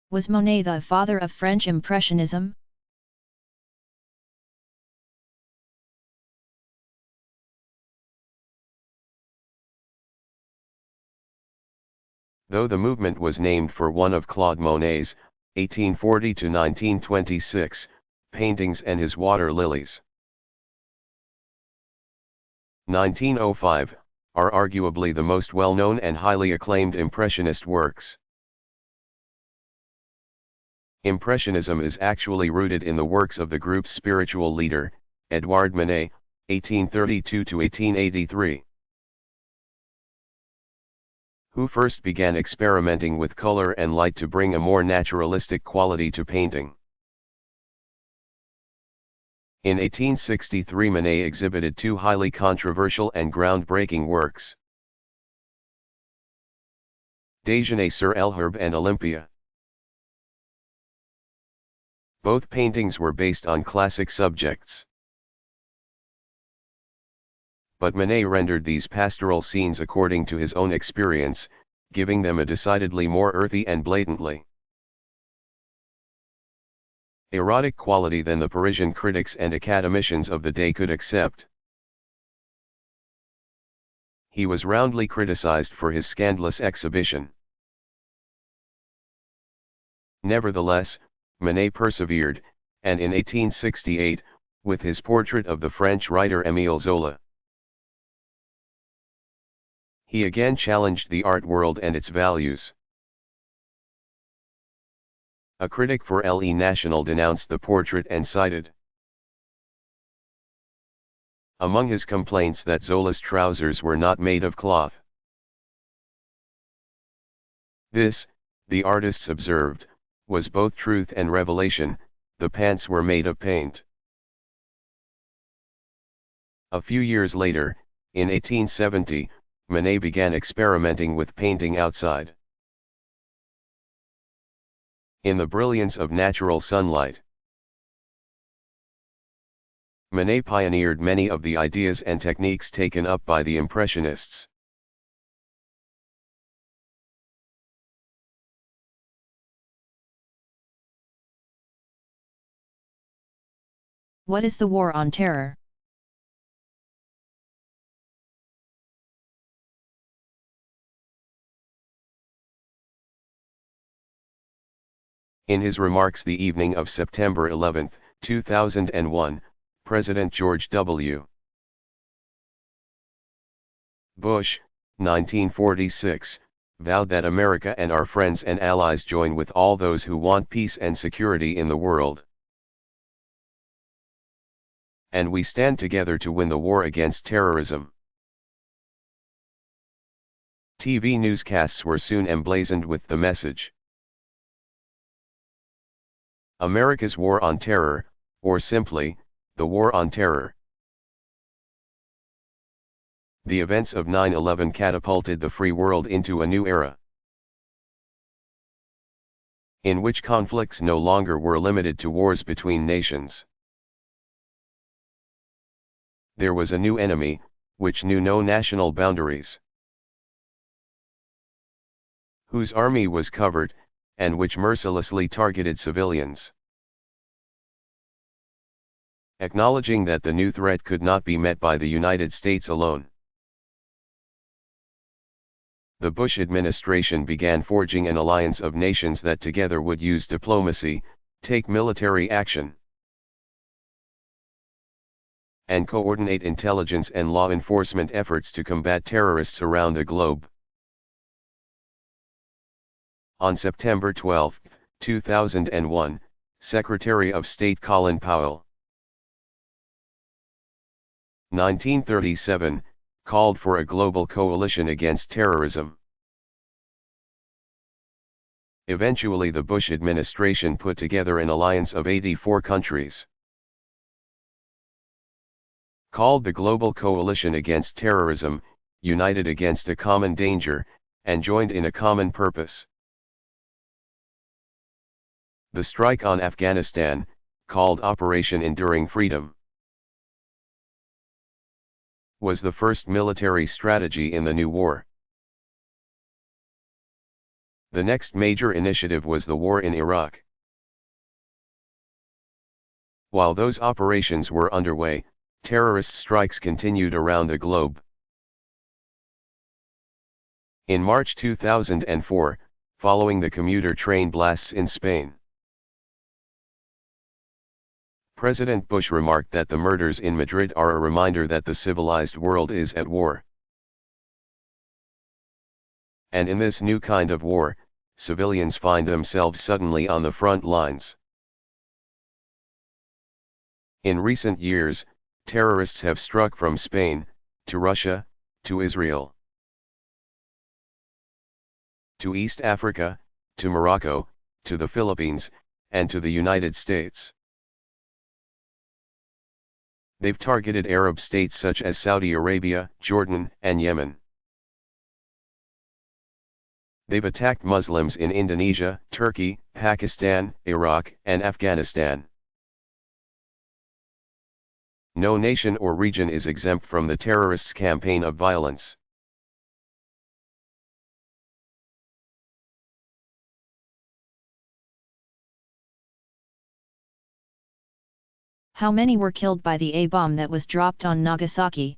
Was Monet the father of French Impressionism? Though the movement was named for one of Claude Monet's, 1840 to 1926, paintings and his water lilies. 1905, are arguably the most well-known and highly acclaimed Impressionist works. Impressionism is actually rooted in the works of the group's spiritual leader, Edouard Manet, 1832 to 1883. Who first began experimenting with color and light to bring a more naturalistic quality to painting. In 1863 Manet exhibited two highly controversial and groundbreaking works. Déjeuner sur l'herbe and Olympia. Both paintings were based on classic subjects. But Manet rendered these pastoral scenes according to his own experience, giving them a decidedly more earthy and blatantly erotic quality than the Parisian critics and academicians of the day could accept. He was roundly criticized for his scandalous exhibition. Nevertheless, Manet persevered, and in 1868, with his portrait of the French writer Émile Zola, he again challenged the art world and its values. A critic for Le National denounced the portrait and cited among his complaints that Zola's trousers were not made of cloth. This, the artists observed, was both truth and revelation. The pants were made of paint. A few years later, in 1870, Manet began experimenting with painting outside, in the brilliance of natural sunlight. Manet pioneered many of the ideas and techniques taken up by the Impressionists. What is the War on Terror? In his remarks the evening of September 11, 2001, President George W. Bush, 1946, vowed that America and our friends and allies join with all those who want peace and security in the world. And we stand together to win the war against terrorism. TV newscasts were soon emblazoned with the message. America's War on Terror, or simply, the War on Terror. The events of 9/11 catapulted the free world into a new era, in which conflicts no longer were limited to wars between nations. There was a new enemy, which knew no national boundaries, whose army was covert, and which mercilessly targeted civilians. Acknowledging that the new threat could not be met by the United States alone, the Bush administration began forging an alliance of nations that together would use diplomacy, take military action, and coordinate intelligence and law enforcement efforts to combat terrorists around the globe. On September 12, 2001, Secretary of State Colin Powell, 1937, called for a global coalition against terrorism. Eventually the Bush administration put together an alliance of 84 countries, called the Global Coalition Against Terrorism, united against a common danger, and joined in a common purpose. The strike on Afghanistan, called Operation Enduring Freedom, was the first military strategy in the new war. The next major initiative was the war in Iraq. While those operations were underway, terrorist strikes continued around the globe. In March 2004, following the commuter train blasts in Spain, President Bush remarked that the murders in Madrid are a reminder that the civilized world is at war. And in this new kind of war, civilians find themselves suddenly on the front lines. In recent years, terrorists have struck from Spain, to Russia, to Israel, to East Africa, to Morocco, to the Philippines, and to the United States. They've targeted Arab states such as Saudi Arabia, Jordan, and Yemen. They've attacked Muslims in Indonesia, Turkey, Pakistan, Iraq, and Afghanistan. No nation or region is exempt from the terrorists' campaign of violence. How many were killed by the A-bomb that was dropped on Nagasaki?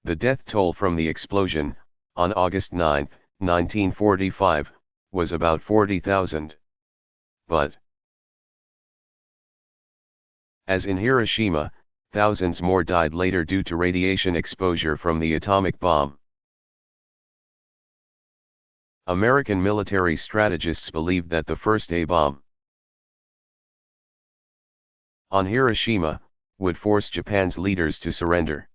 The death toll from the explosion, on August 9, 1945, was about 40,000. But, as in Hiroshima, thousands more died later due to radiation exposure from the atomic bomb. American military strategists believed that the first A-bomb on Hiroshima would force Japan's leaders to surrender.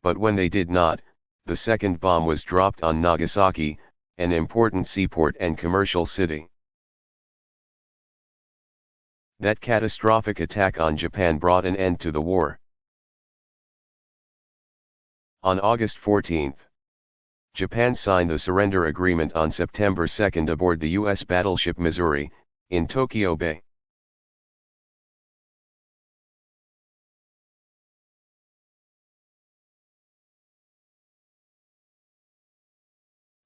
But when they did not, the second bomb was dropped on Nagasaki, an important seaport and commercial city. That catastrophic attack on Japan brought an end to the war. On August 14, Japan signed the surrender agreement on September 2 aboard the U.S. battleship Missouri, in Tokyo Bay.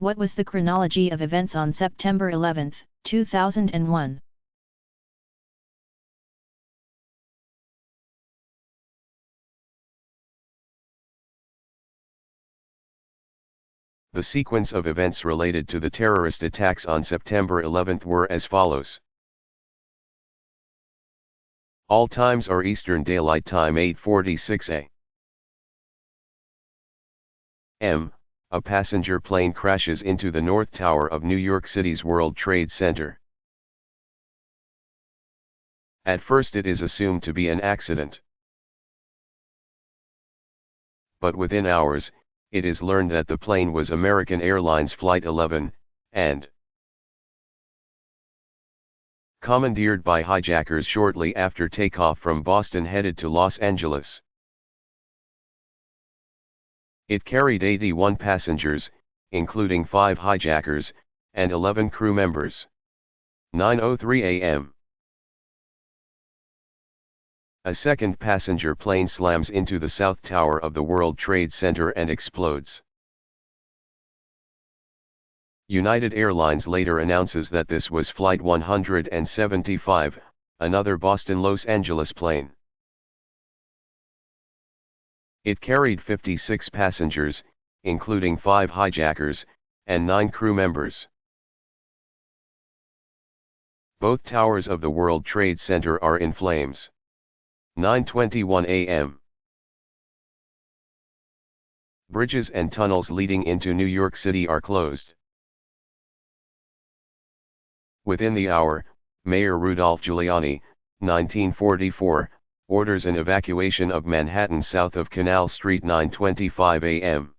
What was the chronology of events on September 11, 2001? The sequence of events related to the terrorist attacks on September 11 were as follows. All times are Eastern Daylight Time 8:46 a.m. A passenger plane crashes into the North Tower of New York City's World Trade Center. At first it is assumed to be an accident. But within hours, it is learned that the plane was American Airlines Flight 11, and commandeered by hijackers shortly after takeoff from Boston headed to Los Angeles. It carried 81 passengers, including 5 hijackers, and 11 crew members. 9:03 a.m. A second passenger plane slams into the South Tower of the World Trade Center and explodes. United Airlines later announces that this was Flight 175, another Boston-Los Angeles plane. It carried 56 passengers, including 5 hijackers, and 9 crew members. Both towers of the World Trade Center are in flames. 9:21 a.m. Bridges and tunnels leading into New York City are closed. Within the hour, Mayor Rudolph Giuliani, 1944, orders an evacuation of Manhattan south of Canal Street. 9:25 a.m.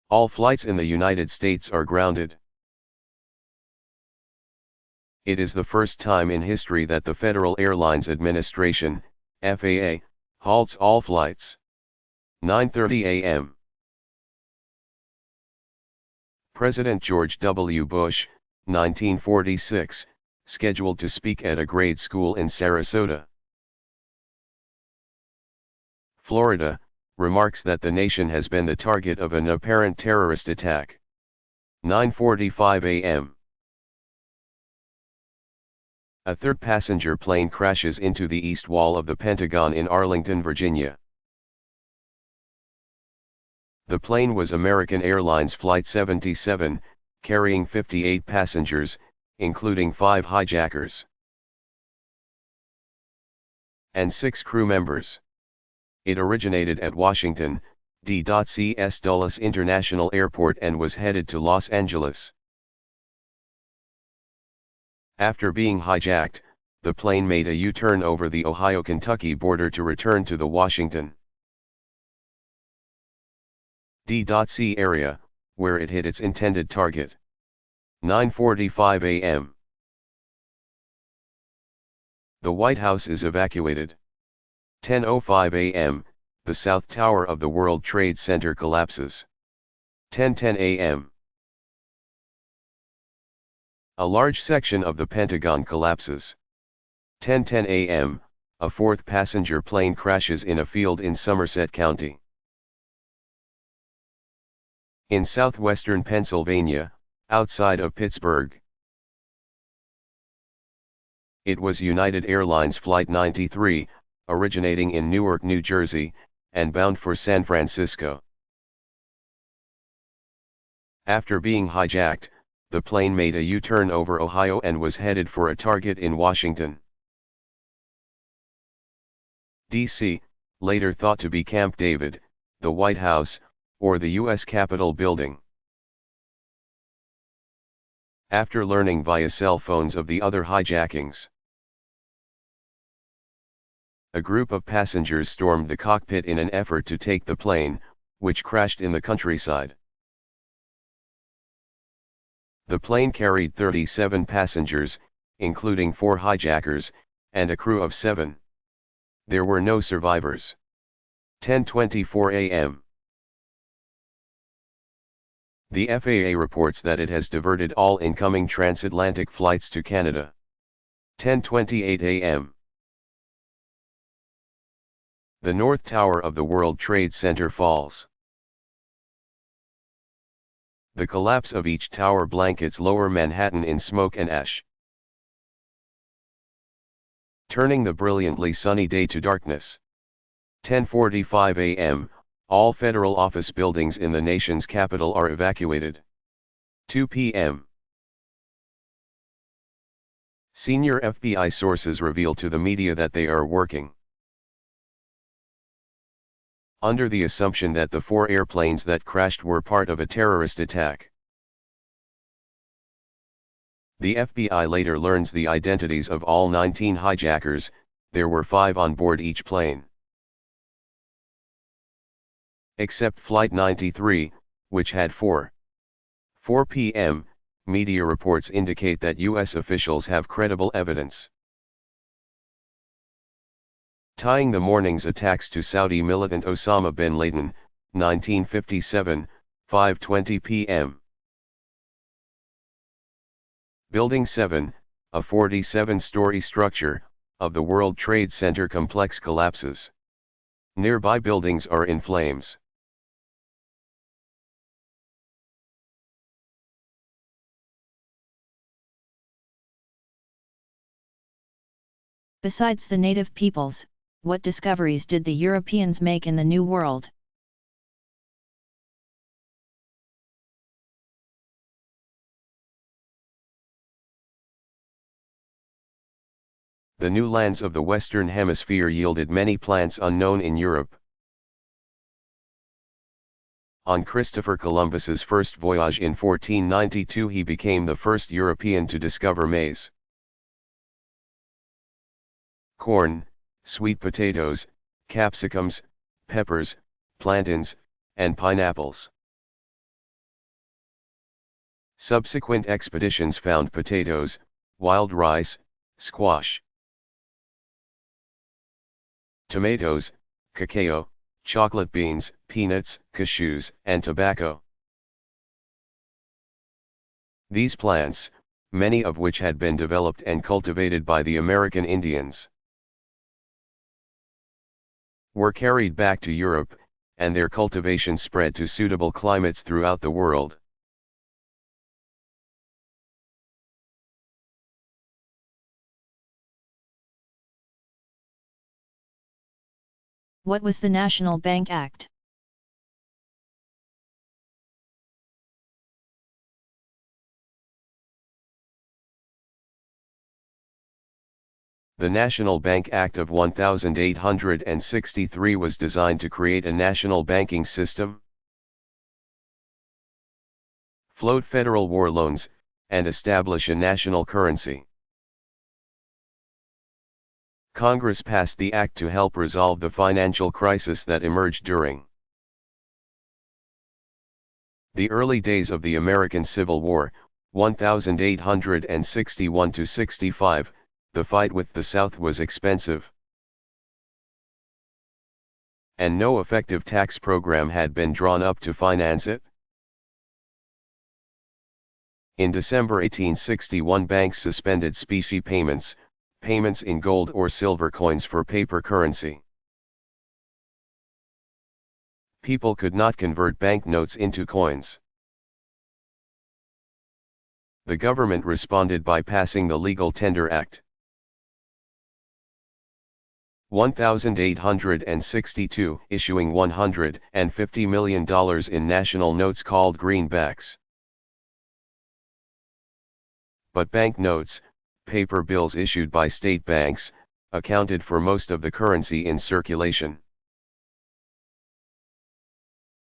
All flights in the United States are grounded. It is the first time in history that the Federal Airlines Administration, FAA, halts all flights. 9:30 a.m. President George W. Bush, 1946, scheduled to speak at a grade school in Sarasota, Florida, remarks that the nation has been the target of an apparent terrorist attack. 9:45 a.m. A third passenger plane crashes into the east wall of the Pentagon in Arlington, Virginia. The plane was American Airlines Flight 77, carrying 58 passengers, including 5 hijackers and 6 crew members. It originated at Washington, D.C.'s Dulles International Airport and was headed to Los Angeles. After being hijacked, the plane made a U-turn over the Ohio-Kentucky border to return to the Washington, D.C. area, where it hit its intended target. 9:45 a.m. The White House is evacuated. 10:05 a.m., the South Tower of the World Trade Center collapses. 10:10 a.m. A large section of the Pentagon collapses. 10:10 a.m., a fourth passenger plane crashes in a field in Somerset County, in southwestern Pennsylvania, outside of Pittsburgh. It was United Airlines Flight 93, originating in Newark, New Jersey, and bound for San Francisco. After being hijacked, the plane made a U-turn over Ohio and was headed for a target in Washington, D.C., later thought to be Camp David, the White House, or the U.S. Capitol building. After learning via cell phones of the other hijackings, a group of passengers stormed the cockpit in an effort to take the plane, which crashed in the countryside. The plane carried 37 passengers, including 4 hijackers, and a crew of 7. There were no survivors. 10:24 a.m. The FAA reports that it has diverted all incoming transatlantic flights to Canada. 10:28 a.m. The North Tower of the World Trade Center falls. The collapse of each tower blankets lower Manhattan in smoke and ash, turning the brilliantly sunny day to darkness. 10:45 a.m., all federal office buildings in the nation's capital are evacuated. 2 p.m. Senior FBI sources reveal to the media that they are working under the assumption that the 4 airplanes that crashed were part of a terrorist attack. The FBI later learns the identities of all 19 hijackers. There were 5 on board each plane, except Flight 93, which had 4. 4 p.m., media reports indicate that U.S. officials have credible evidence tying the morning's attacks to Saudi militant Osama bin Laden, 1957, 5:20 p.m. Building 7, a 47-story structure, of the World Trade Center complex collapses. Nearby buildings are in flames. Besides the native peoples, what discoveries did the Europeans make in the New World? The new lands of the Western Hemisphere yielded many plants unknown in Europe. On Christopher Columbus's first voyage in 1492 he became the first European to discover maize, corn, sweet potatoes, capsicums, peppers, plantains, and pineapples. Subsequent expeditions found potatoes, wild rice, squash, tomatoes, cacao, chocolate beans, peanuts, cashews, and tobacco. These plants, many of which had been developed and cultivated by the American Indians, were carried back to Europe, and their cultivation spread to suitable climates throughout the world. What was the National Bank Act? The National Bank Act of 1863 was designed to create a national banking system, float federal war loans, and establish a national currency. Congress passed the act to help resolve the financial crisis that emerged during the early days of the American Civil War, 1861–65, the fight with the South was expensive, and no effective tax program had been drawn up to finance it. In December 1861, banks suspended specie payments, payments in gold or silver coins for paper currency. People could not convert banknotes into coins. The government responded by passing the Legal Tender Act 1862, issuing $150 million in national notes called greenbacks. But banknotes, paper bills issued by state banks, accounted for most of the currency in circulation.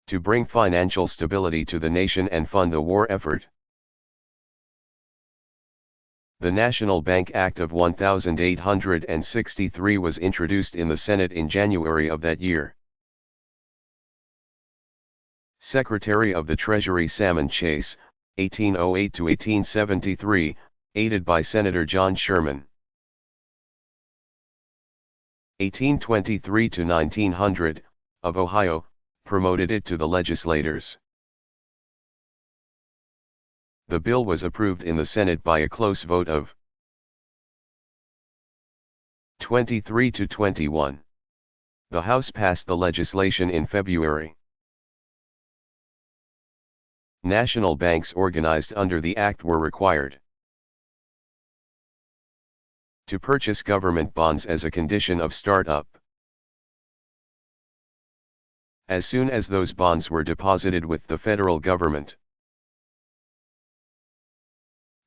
To bring financial stability to the nation and fund the war effort, the National Bank Act of 1863 was introduced in the Senate in January of that year. Secretary of the Treasury Salmon Chase, 1808–1873, aided by Senator John Sherman. 1823–1900, of Ohio, promoted it to the legislators. The bill was approved in the Senate by a close vote of 23–21. The House passed the legislation in February. National banks organized under the Act were required to purchase government bonds as a condition of startup. As soon as those bonds were deposited with the federal government,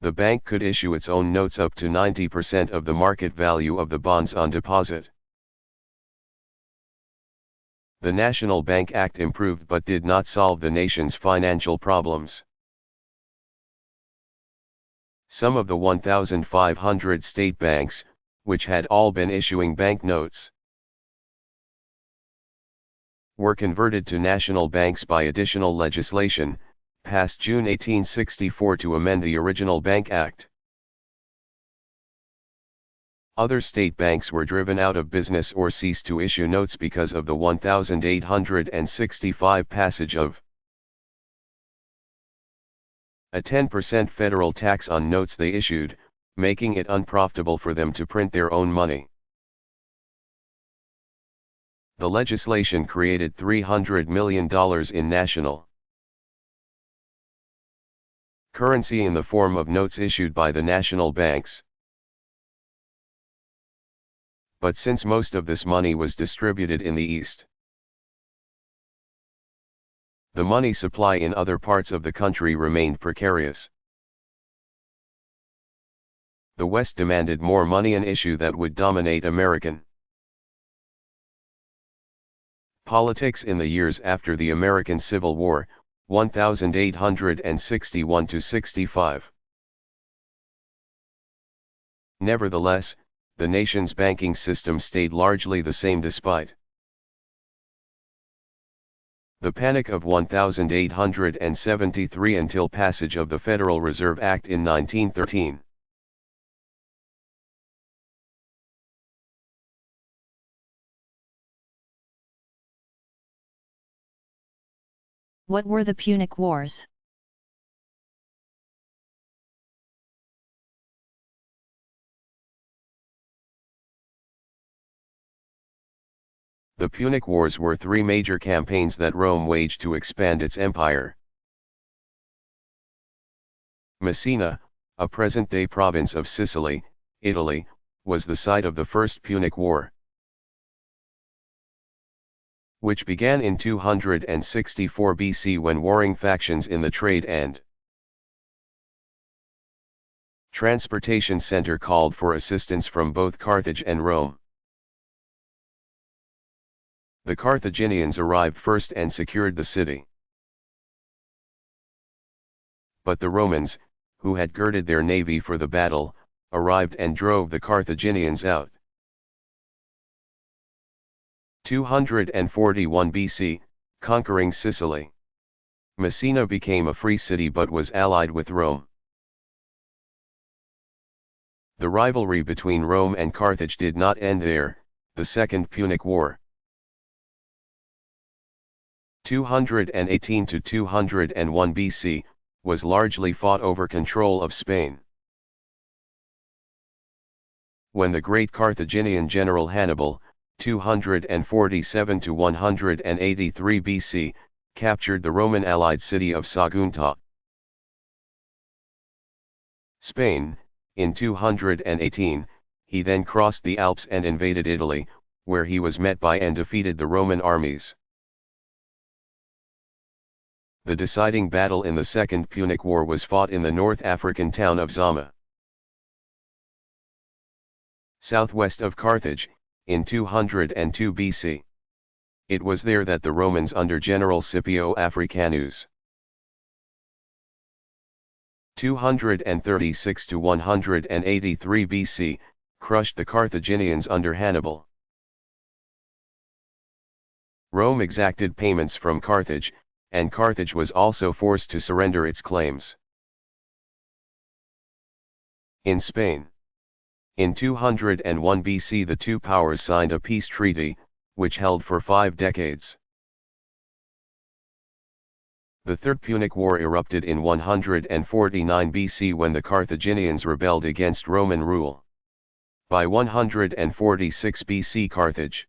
the bank could issue its own notes up to 90% of the market value of the bonds on deposit. The National Bank Act improved but did not solve the nation's financial problems. Some of the 1,500 state banks, which had all been issuing banknotes, were converted to national banks by additional legislation, passed June 1864 to amend the original Bank Act. Other state banks were driven out of business or ceased to issue notes because of the 1865 passage of a 10% federal tax on notes they issued, making it unprofitable for them to print their own money. The legislation created $300 million in national currency in the form of notes issued by the national banks. But since most of this money was distributed in the East, the money supply in other parts of the country remained precarious. The West demanded more money, an issue that would dominate American politics in the years after the American Civil War, 1861–65. Nevertheless, the nation's banking system stayed largely the same despite the Panic of 1873 until passage of the Federal Reserve Act in 1913. What were the Punic Wars? The Punic Wars were three major campaigns that Rome waged to expand its empire. Messina, a present-day province of Sicily, Italy, was the site of the First Punic War, which began in 264 BC when warring factions in the trade and transportation center called for assistance from both Carthage and Rome. The Carthaginians arrived first and secured the city. But the Romans, who had girded their navy for the battle, arrived and drove the Carthaginians out. 241 BC, conquering Sicily. Messina became a free city but was allied with Rome. The rivalry between Rome and Carthage did not end there. The Second Punic War, 218 to 201 BC, was largely fought over control of Spain. When the great Carthaginian general Hannibal, 247 to 183 BC, captured the Roman allied city of Sagunta, Spain, in 218, he then crossed the Alps and invaded Italy, where he was met by and defeated the Roman armies. The deciding battle in the Second Punic War was fought in the North African town of Zama, southwest of Carthage, in 202 BC. It was there that the Romans under General Scipio Africanus, 236 to 183 BC, crushed the Carthaginians under Hannibal. Rome exacted payments from Carthage, and Carthage was also forced to surrender its claims. In Spain, in 201 BC the two powers signed a peace treaty, which held for 5 decades. The Third Punic War erupted in 149 BC when the Carthaginians rebelled against Roman rule. By 146 BC Carthage,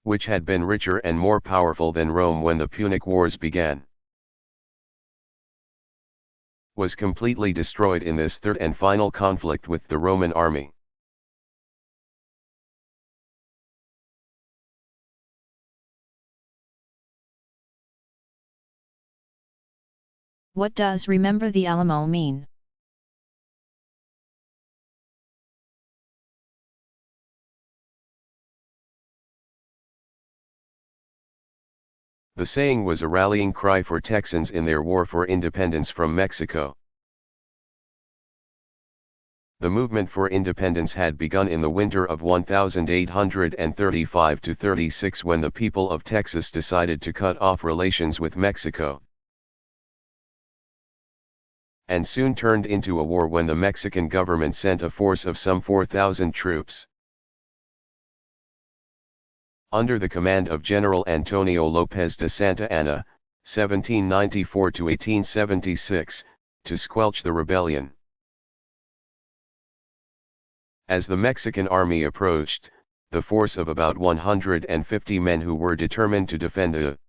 which had been richer and more powerful than Rome when the Punic Wars began, was completely destroyed in this third and final conflict with the Roman army. What does "Remember the Alamo" mean? The saying was a rallying cry for Texans in their war for independence from Mexico. The movement for independence had begun in the winter of 1835-36 when the people of Texas decided to cut off relations with Mexico, and soon turned into a war when the Mexican government sent a force of some 4,000 troops, under the command of General Antonio López de Santa Anna, 1794-1876, to squelch the rebellion. As the Mexican army approached, the force of about 150 men who were determined to defend the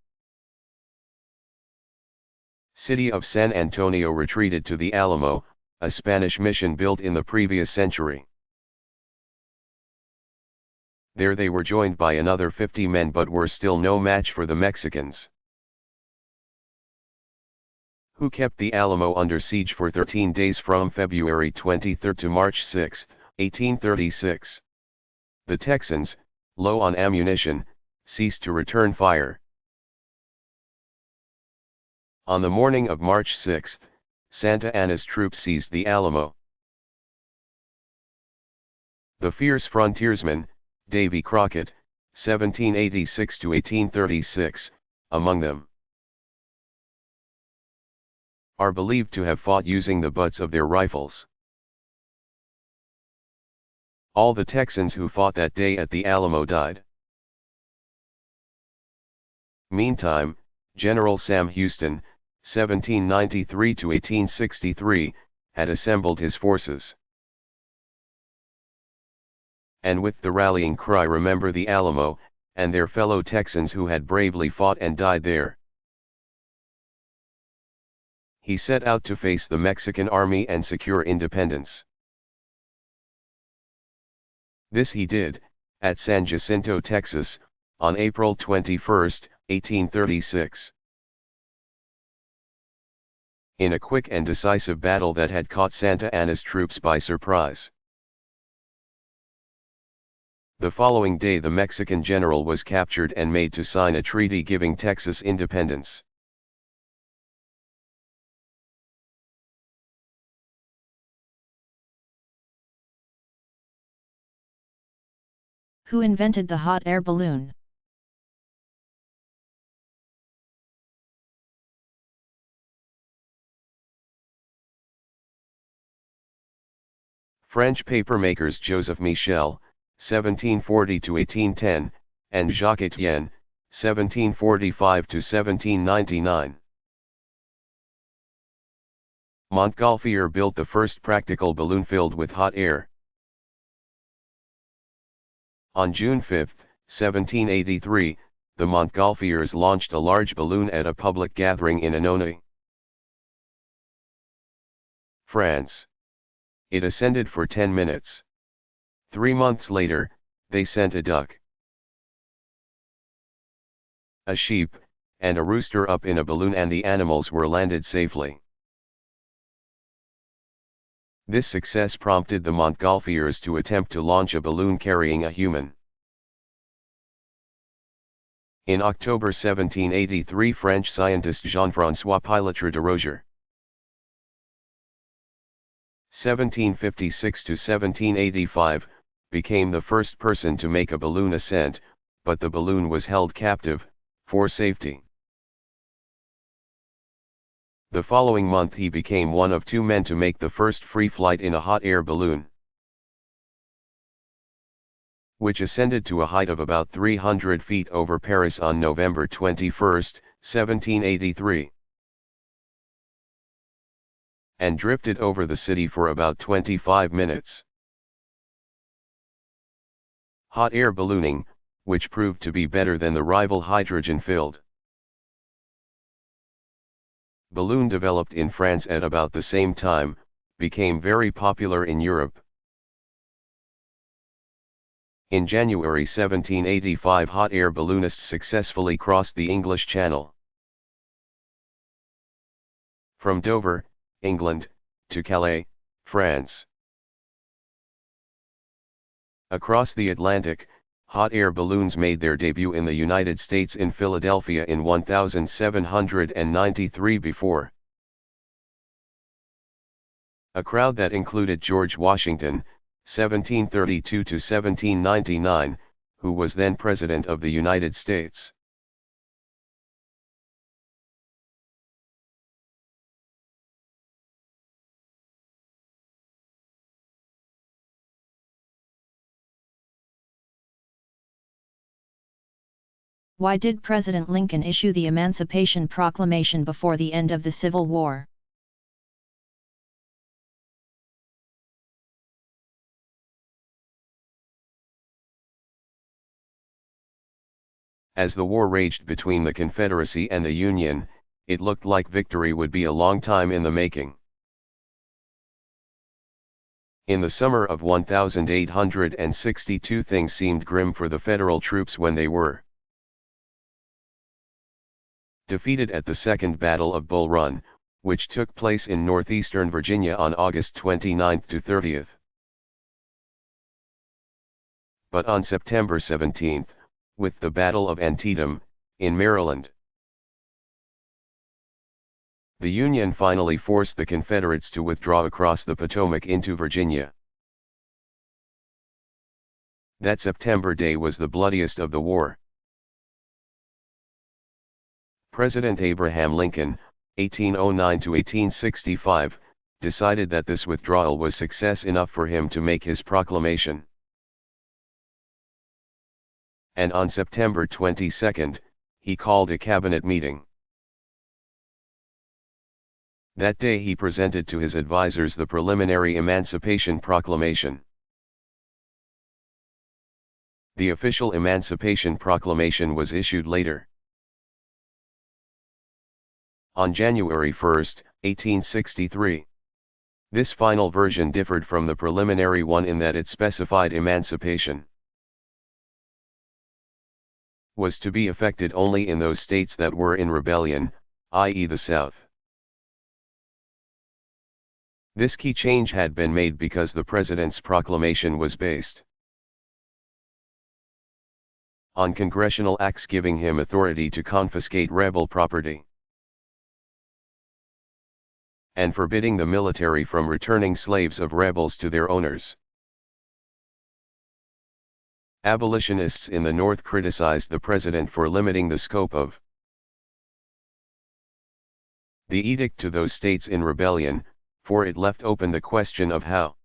city of San Antonio retreated to the Alamo, a Spanish mission built in the previous century. There they were joined by another 50 men but were still no match for the Mexicans, who kept the Alamo under siege for 13 days from February 23 to March 6, 1836. The Texans, low on ammunition, ceased to return fire. On the morning of March 6, Santa Anna's troops seized the Alamo. The fierce frontiersman, Davy Crockett, 1786-1836, among them, are believed to have fought using the butts of their rifles. All the Texans who fought that day at the Alamo died. Meantime, General Sam Houston, 1793-1863, had assembled his forces. and with the rallying cry "Remember the Alamo," and their fellow Texans who had bravely fought and died there. He set out to face the Mexican army and secure independence. This he did, at San Jacinto, Texas, on April 21, 1836. In a quick and decisive battle that had caught Santa Anna's troops by surprise. The following day the Mexican general was captured and made to sign a treaty giving Texas independence. Who invented the hot air balloon? French papermakers Joseph Michel, 1740–1810, and Jacques Etienne, 1745–1799. Montgolfier built the first practical balloon filled with hot air. On June 5, 1783, the Montgolfiers launched a large balloon at a public gathering in Annonay, France. It ascended for 10 minutes. 3 months later, they sent a duck, a sheep, and a rooster up in a balloon, and the animals were landed safely. This success prompted the Montgolfiers to attempt to launch a balloon carrying a human. In October 1783, French scientist Jean-François Pilatre de Rozier, 1756–1785, became the first person to make a balloon ascent, but the balloon was held captive, for safety. The following month he became one of 2 men to make the first free flight in a hot air balloon, which ascended to a height of about 300 feet over Paris on November 21, 1783. And drifted over the city for about 25 minutes. Hot air ballooning, which proved to be better than the rival hydrogen-filled balloon developed in France at about the same time, became very popular in Europe. In January 1785, hot air balloonists successfully crossed the English Channel. From Dover, England, to Calais, France. Across the Atlantic, hot air balloons made their debut in the United States in Philadelphia in 1793 before. A crowd that included George Washington, 1732–1799, who was then President of the United States. Why did President Lincoln issue the Emancipation Proclamation before the end of the Civil War? As the war raged between the Confederacy and the Union, it looked like victory would be a long time in the making. In the summer of 1862, things seemed grim for the Federal troops when they were defeated at the Second Battle of Bull Run, which took place in northeastern Virginia on August 29–30. But on September 17, with the Battle of Antietam, in Maryland, the Union finally forced the Confederates to withdraw across the Potomac into Virginia. That September day was the bloodiest of the war. President Abraham Lincoln, 1809–1865, decided that this withdrawal was success enough for him to make his proclamation. And on September 22, he called a cabinet meeting. That day he presented to his advisers the preliminary Emancipation Proclamation. The official Emancipation Proclamation was issued later. On January 1, 1863. This final version differed from the preliminary one in that it specified emancipation was to be effected only in those states that were in rebellion, i.e. the South. This key change had been made because the President's proclamation was based on congressional acts giving him authority to confiscate rebel property and forbidding the military from returning slaves of rebels to their owners. Abolitionists in the North criticized the President for limiting the scope of the edict to those states in rebellion, for it left open the question of how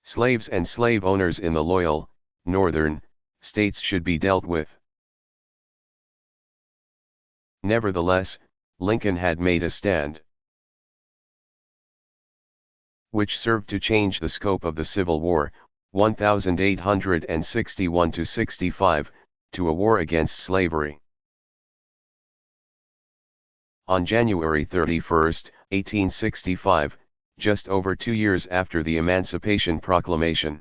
slaves and slave owners in the loyal, northern, states should be dealt with. Nevertheless, Lincoln had made a stand which served to change the scope of the Civil War, 1861–65, to a war against slavery. On January 31, 1865, just over 2 years after the Emancipation Proclamation,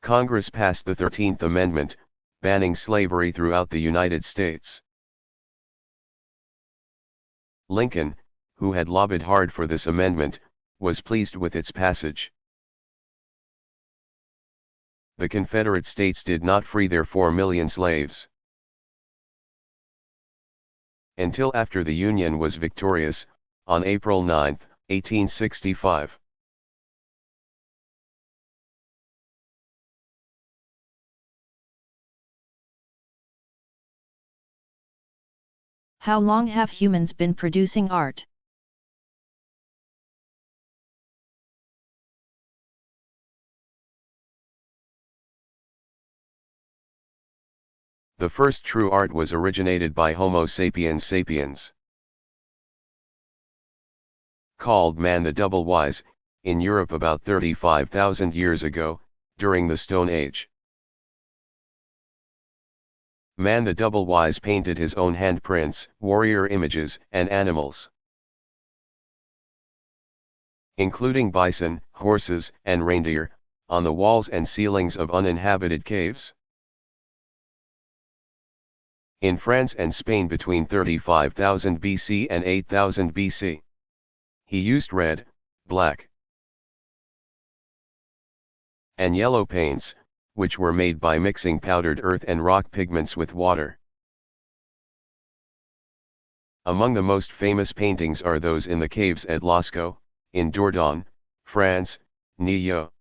Congress passed the 13th Amendment, banning slavery throughout the United States. Lincoln, who had lobbied hard for this amendment, was pleased with its passage. The Confederate States did not free their 4 million slaves until after the Union was victorious, on April 9, 1865. How long have humans been producing art? The first true art was originated by Homo sapiens sapiens, called man the double wise, in Europe about 35,000 years ago, during the Stone Age. Man the double wise painted his own handprints, warrior images, and animals, including bison, horses, and reindeer, on the walls and ceilings of uninhabited caves. In France and Spain between 35,000 BC and 8,000 BC. He used red, black, and yellow paints, which were made by mixing powdered earth and rock pigments with water. Among the most famous paintings are those in the caves at Lascaux, in Dordogne, France, Millau,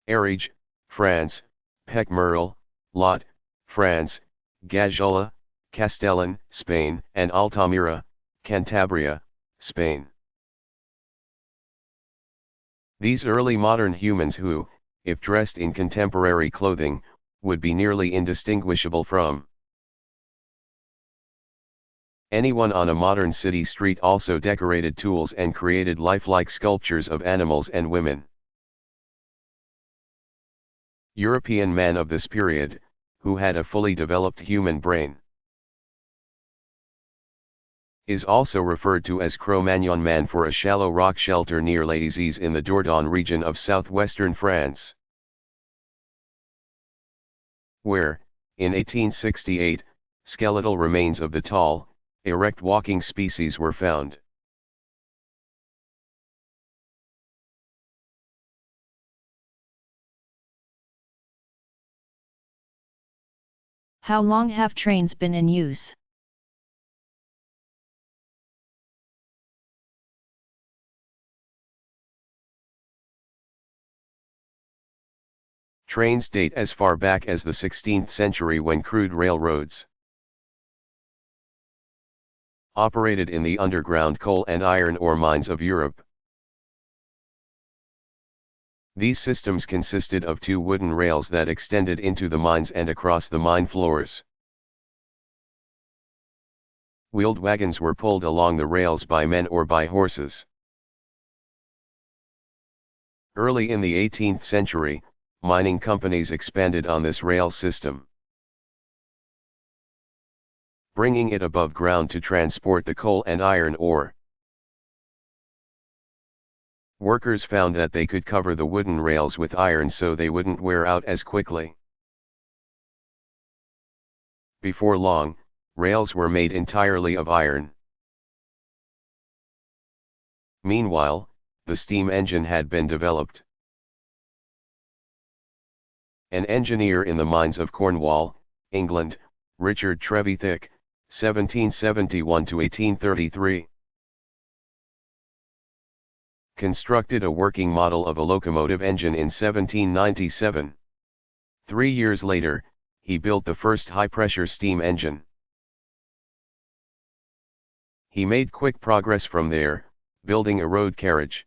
Ariège, France, Pecmerle, Lot, France, Gajola, Castellan, Spain, and Altamira, Cantabria, Spain. These early modern humans who, if dressed in contemporary clothing, would be nearly indistinguishable from anyone on a modern city street, also decorated tools and created lifelike sculptures of animals and women. European man of this period, who had a fully developed human brain, is also referred to as Cro-Magnon man for a shallow rock shelter near Les in the Dordogne region of southwestern France, where, in 1868, skeletal remains of the tall, erect walking species were found. How long have trains been in use? Trains date as far back as the 16th century, when crude railroads operated in the underground coal and iron ore mines of Europe. These systems consisted of 2 wooden rails that extended into the mines and across the mine floors. Wheeled wagons were pulled along the rails by men or by horses. Early in the 18th century, mining companies expanded on this rail system, bringing it above ground to transport the coal and iron ore. Workers found that they could cover the wooden rails with iron so they wouldn't wear out as quickly. Before long, rails were made entirely of iron. Meanwhile, the steam engine had been developed. An engineer in the mines of Cornwall, England, Richard Trevithick, 1771 to 1833, constructed a working model of a locomotive engine in 1797. 3 years later, he built the first high-pressure steam engine. He made quick progress from there, building a road carriage,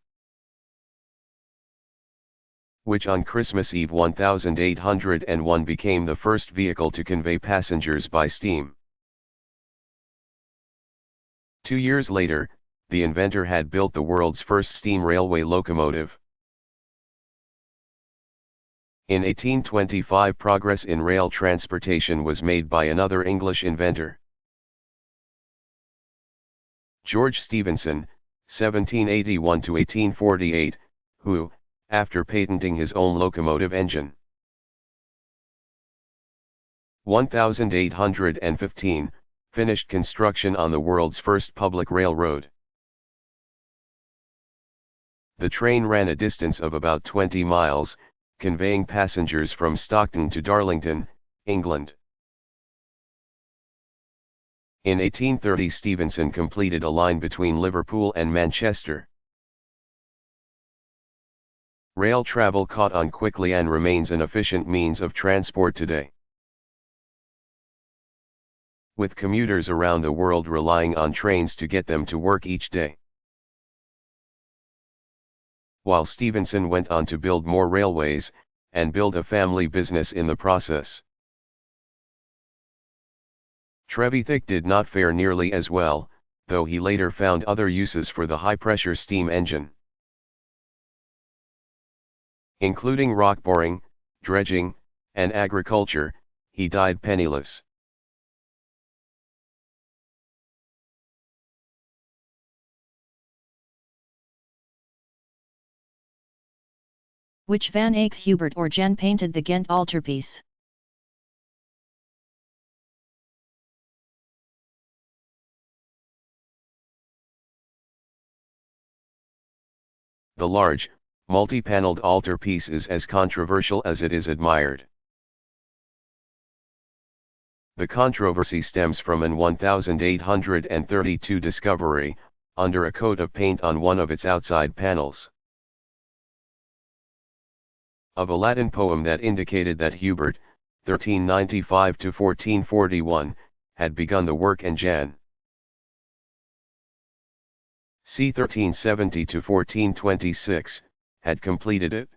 which on Christmas Eve 1801 became the first vehicle to convey passengers by steam. 2 years later, the inventor had built the world's first steam railway locomotive. In 1825, progress in rail transportation was made by another English inventor, George Stephenson, 1781 to 1848, who, after patenting his own locomotive engine, 1815, finished construction on the world's first public railroad. The train ran a distance of about 20 miles, conveying passengers from Stockton to Darlington, England. In 1830, Stephenson completed a line between Liverpool and Manchester. Rail travel caught on quickly and remains an efficient means of transport today, with commuters around the world relying on trains to get them to work each day. While Stephenson went on to build more railways, and build a family business in the process. Trevithick did not fare nearly as well, though he later found other uses for the high-pressure steam engine, including rock boring, dredging, and agriculture. He died penniless. Which Van Eyck, Hubert or Jan painted the Ghent altarpiece? The large, multi-paneled altarpiece is as controversial as it is admired. The controversy stems from an 1832 discovery, under a coat of paint on one of its outside panels, of a Latin poem that indicated that Hubert, 1395 to 1441, had begun the work and Jan, c. 1370 to 1426, had completed it.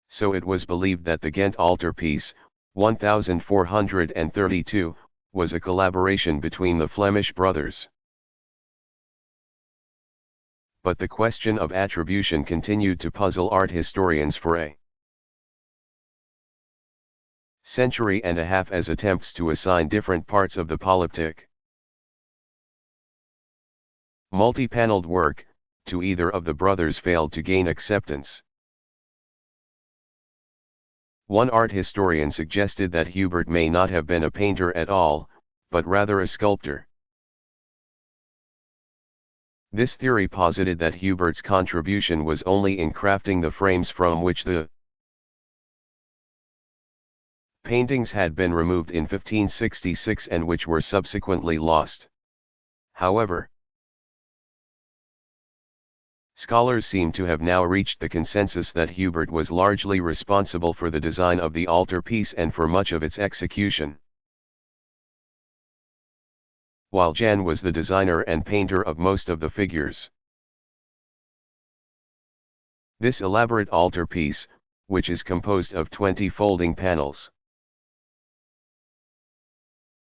So it was believed that the Ghent altarpiece, 1432, was a collaboration between the Flemish brothers. But the question of attribution continued to puzzle art historians for a century and a half, as attempts to assign different parts of the polyptych, multi-paneled work, to either of the brothers failed to gain acceptance. One art historian suggested that Hubert may not have been a painter at all, but rather a sculptor. This theory posited that Hubert's contribution was only in crafting the frames from which the paintings had been removed in 1566 and which were subsequently lost. However, scholars seem to have now reached the consensus that Hubert was largely responsible for the design of the altarpiece and for much of its execution, while Jan was the designer and painter of most of the figures. This elaborate altarpiece, which is composed of 20 folding panels,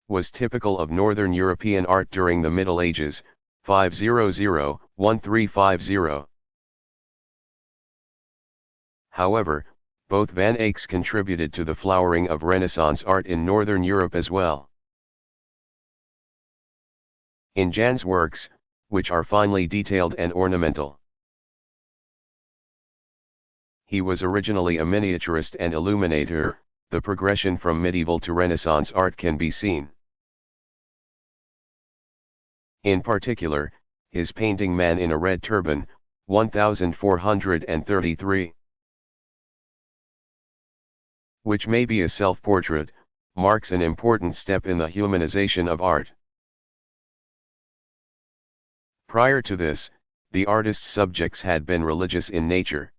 was typical of Northern European art during the Middle Ages, 500–1350. However, both Van Eyck's contributed to the flowering of Renaissance art in Northern Europe as well. In Jan's works, which are finely detailed and ornamental. He was originally a miniaturist and illuminator. The progression from medieval to Renaissance art can be seen. In particular, his painting Man in a Red Turban, 1433. Which may be a self-portrait, marks an important step in the humanization of art. Prior to this, the artist's subjects had been religious in nature.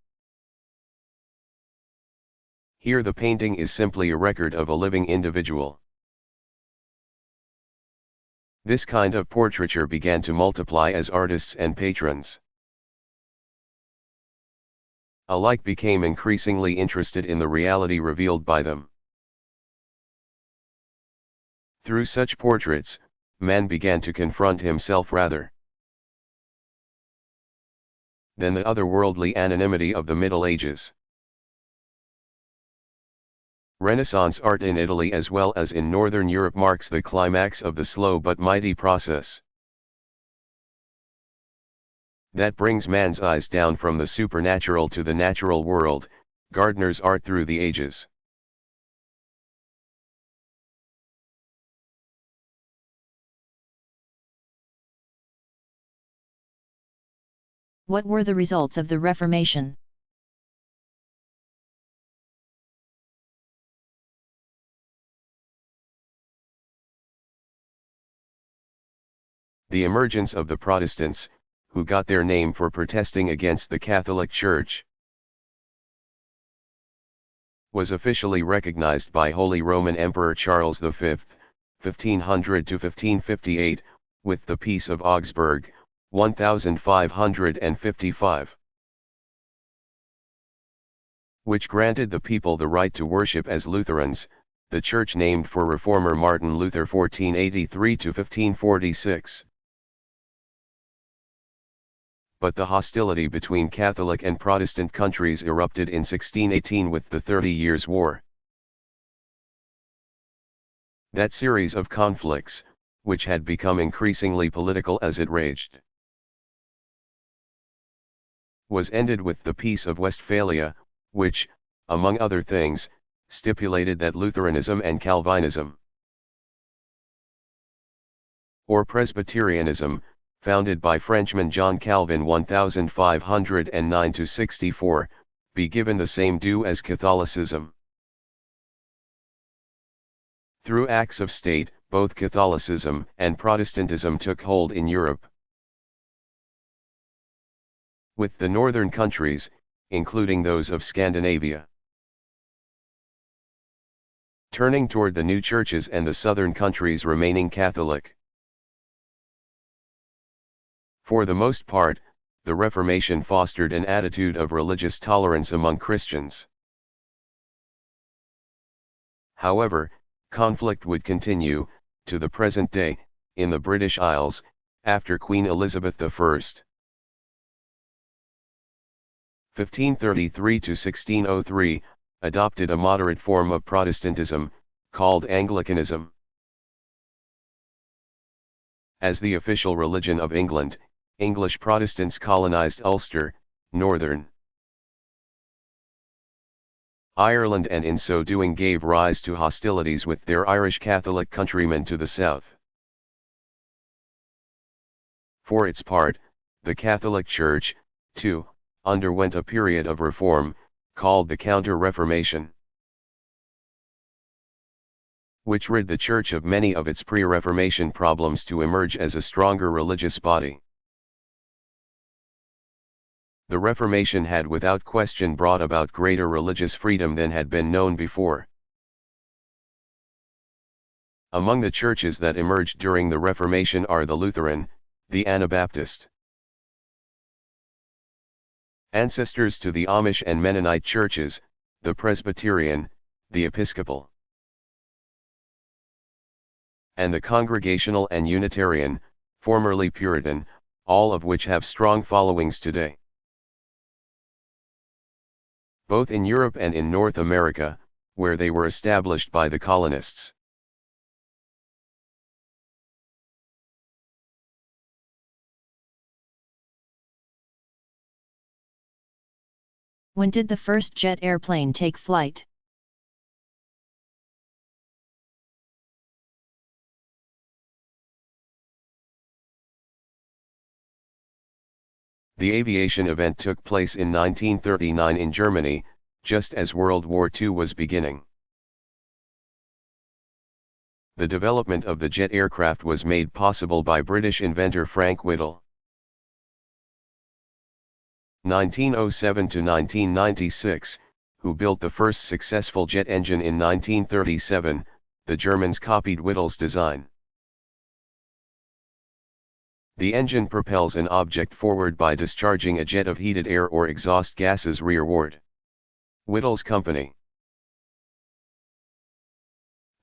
Here the painting is simply a record of a living individual. This kind of portraiture began to multiply as artists and patrons alike became increasingly interested in the reality revealed by them. Through such portraits, man began to confront himself rather than the otherworldly anonymity of the Middle Ages. Renaissance art in Italy as well as in Northern Europe marks the climax of the slow but mighty process that brings man's eyes down from the supernatural to the natural world, Gardner's art through the ages. What were the results of the Reformation? The emergence of the Protestants, who got their name for protesting against the Catholic Church, was officially recognized by Holy Roman Emperor Charles V, 1500 to 1558, with the Peace of Augsburg, 1555, which granted the people the right to worship as Lutherans, the church named for reformer Martin Luther 1483 to 1546. But the hostility between Catholic and Protestant countries erupted in 1618 with the 30 Years' War. That series of conflicts, which had become increasingly political as it raged, was ended with the Peace of Westphalia, which, among other things, stipulated that Lutheranism and Calvinism, or Presbyterianism, founded by Frenchman John Calvin 1509-64, be given the same due as Catholicism. Through acts of state, both Catholicism and Protestantism took hold in Europe, with the northern countries, including those of Scandinavia, turning toward the new churches and the southern countries remaining Catholic. For the most part, the Reformation fostered an attitude of religious tolerance among Christians. However, conflict would continue, to the present day, in the British Isles, after Queen Elizabeth I. 1533 to 1603, adopted a moderate form of Protestantism, called Anglicanism, as the official religion of England. English Protestants colonized Ulster, Northern Ireland, and in so doing gave rise to hostilities with their Irish Catholic countrymen to the south. For its part, the Catholic Church, too, underwent a period of reform, called the Counter-Reformation, which rid the Church of many of its pre-Reformation problems to emerge as a stronger religious body. The Reformation had without question brought about greater religious freedom than had been known before. Among the churches that emerged during the Reformation are the Lutheran, the Anabaptist, ancestors to the Amish and Mennonite churches, the Presbyterian, the Episcopal, and the Congregational and Unitarian, formerly Puritan, all of which have strong followings today. both in Europe and in North America, where they were established by the colonists. When did the first jet airplane take flight? The aviation event took place in 1939 in Germany, just as World War II was beginning. The development of the jet aircraft was made possible by British inventor Frank Whittle. 1907 to 1996, who built the first successful jet engine in 1937, the Germans copied Whittle's design. The engine propels an object forward by discharging a jet of heated air or exhaust gases rearward. Whittle's company,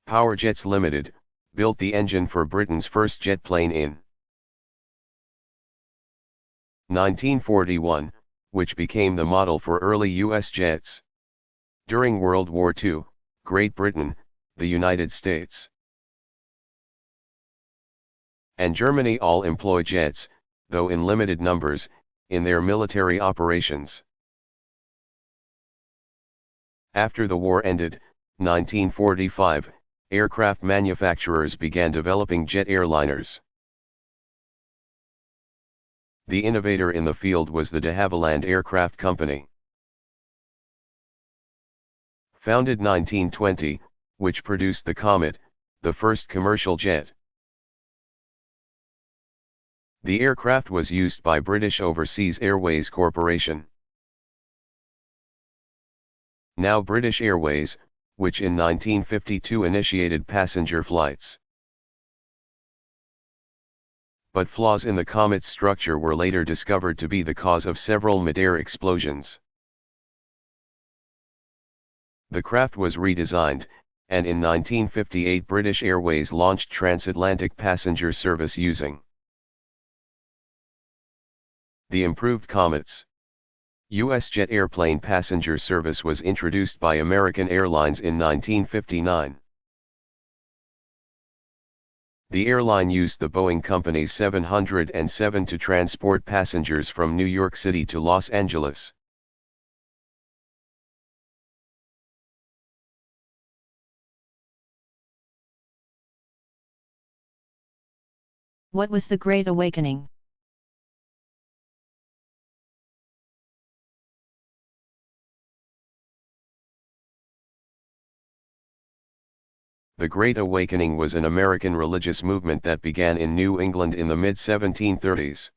Power Jets Limited, built the engine for Britain's first jet plane in 1941, which became the model for early U.S. jets. During World War II, Great Britain, the United States, and Germany all employ jets, though in limited numbers, in their military operations. After the war ended, 1945, aircraft manufacturers began developing jet airliners. The innovator in the field was the de Havilland Aircraft Company, founded 1920, which produced the Comet, the first commercial jet. The aircraft was used by British Overseas Airways Corporation, now British Airways, which in 1952 initiated passenger flights. But flaws in the Comet's structure were later discovered to be the cause of several mid-air explosions. The craft was redesigned, and in 1958 British Airways launched transatlantic passenger service using the improved Comets. U.S. jet airplane passenger service was introduced by American Airlines in 1959. The airline used the Boeing Company's 707 to transport passengers from New York City to Los Angeles. What was the Great Awakening? The Great Awakening was an American religious movement that began in New England in the mid-1730s.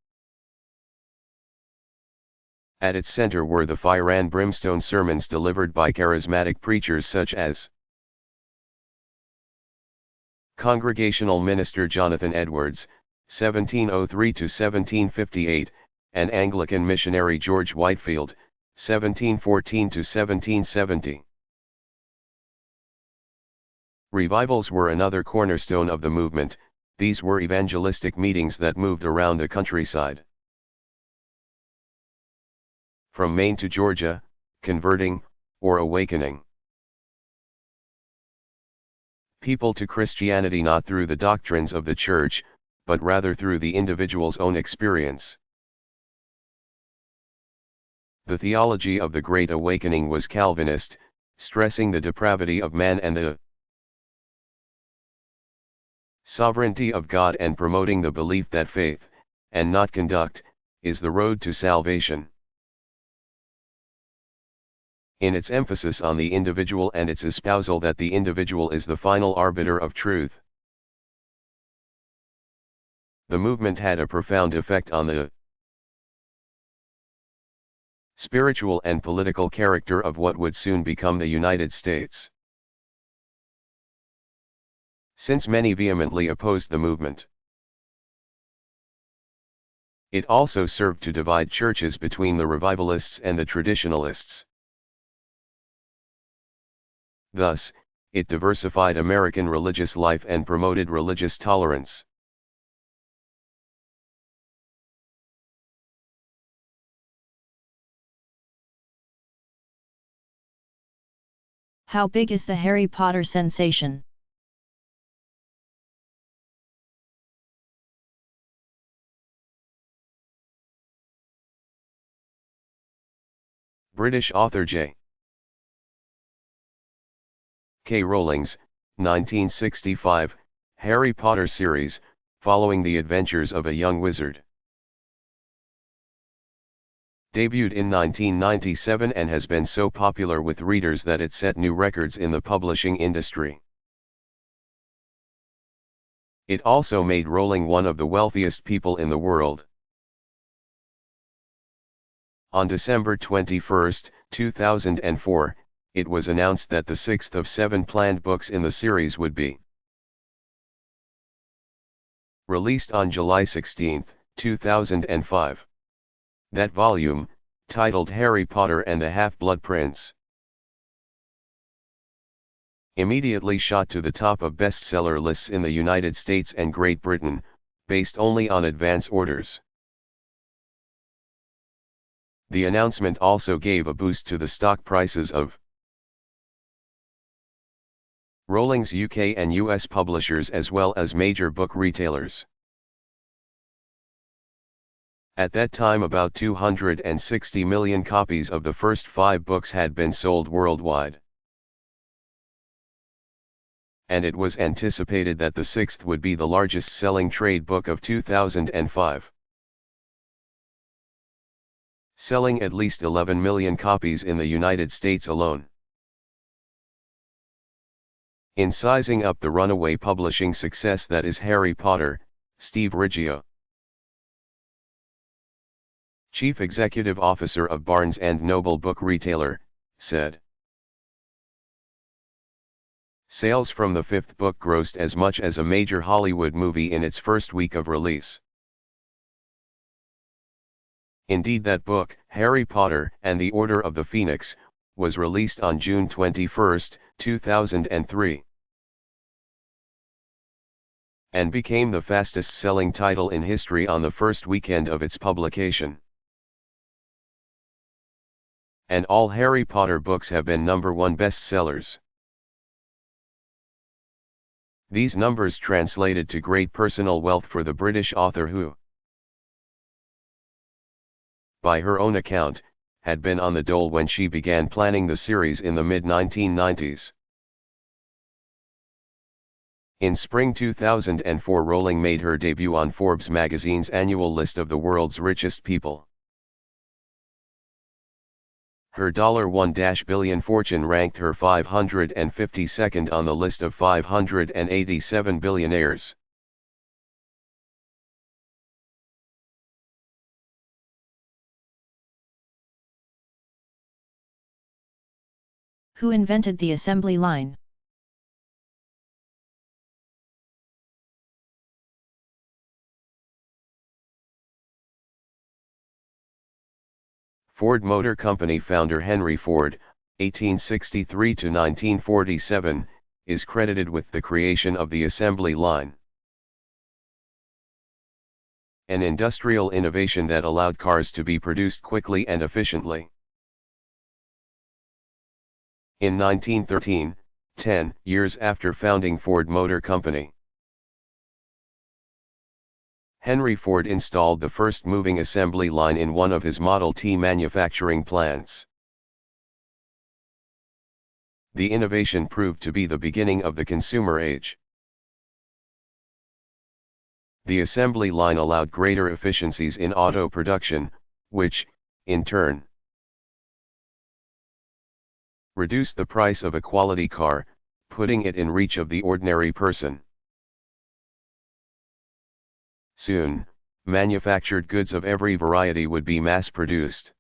At its center were the fire and brimstone sermons delivered by charismatic preachers such as Congregational minister Jonathan Edwards, 1703 to 1758, and Anglican missionary George Whitefield, 1714 to 1770. Revivals were another cornerstone of the movement. These were evangelistic meetings that moved around the countryside. From Maine to Georgia, converting, or awakening people to Christianity not through the doctrines of the church, but rather through the individual's own experience. The theology of the Great Awakening was Calvinist, stressing the depravity of man and the sovereignty of God, and promoting the belief that faith, and not conduct, is the road to salvation. In its emphasis on the individual and its espousal that the individual is the final arbiter of truth. The movement had a profound effect on the spiritual and political character of what would soon become the United States. Since many vehemently opposed the movement, it also served to divide churches between the revivalists and the traditionalists. Thus, it diversified American religious life and promoted religious tolerance. How big is the Harry Potter sensation? British author J. K. Rowling's 1965 Harry Potter series, following the adventures of a young wizard. Debuted in 1997 and has been so popular with readers that it set new records in the publishing industry. It also made Rowling one of the wealthiest people in the world. On December 21, 2004, it was announced that the sixth of 7 planned books in the series would be released on July 16, 2005. That volume, titled Harry Potter and the Half-Blood Prince, immediately shot to the top of bestseller lists in the United States and Great Britain, based only on advance orders. The announcement also gave a boost to the stock prices of Rowling's UK and US publishers as well as major book retailers. At that time about 260 million copies of the first 5 books had been sold worldwide. And it was anticipated that the sixth would be the largest selling trade book of 2005. Selling at least 11 million copies in the United States alone. In sizing up the runaway publishing success that is Harry Potter, Steve Riggio, Chief Executive Officer of Barnes & Noble book retailer, said, "Sales from the 5th book grossed as much as a major Hollywood movie in its first week of release." Indeed, that book, Harry Potter and the Order of the Phoenix, was released on June 21, 2003. And became the fastest-selling title in history on the first weekend of its publication. And all Harry Potter books have been #1 bestsellers. These numbers translated to great personal wealth for the British author who, by her own account, had been on the dole when she began planning the series in the mid-1990s. In spring 2004, Rowling made her debut on Forbes magazine's annual list of the world's richest people. Her $1 billion fortune ranked her 552nd on the list of 587 billionaires. Who invented the assembly line? Ford Motor Company founder Henry Ford, 1863 to 1947, is credited with the creation of the assembly line. An industrial innovation that allowed cars to be produced quickly and efficiently. In 1913, 10 years after founding Ford Motor Company, Henry Ford installed the first moving assembly line in one of his Model T manufacturing plants. The innovation proved to be the beginning of the consumer age. The assembly line allowed greater efficiencies in auto production, which, in turn, reduced the price of a quality car, putting it in reach of the ordinary person. Soon, manufactured goods of every variety would be mass-produced.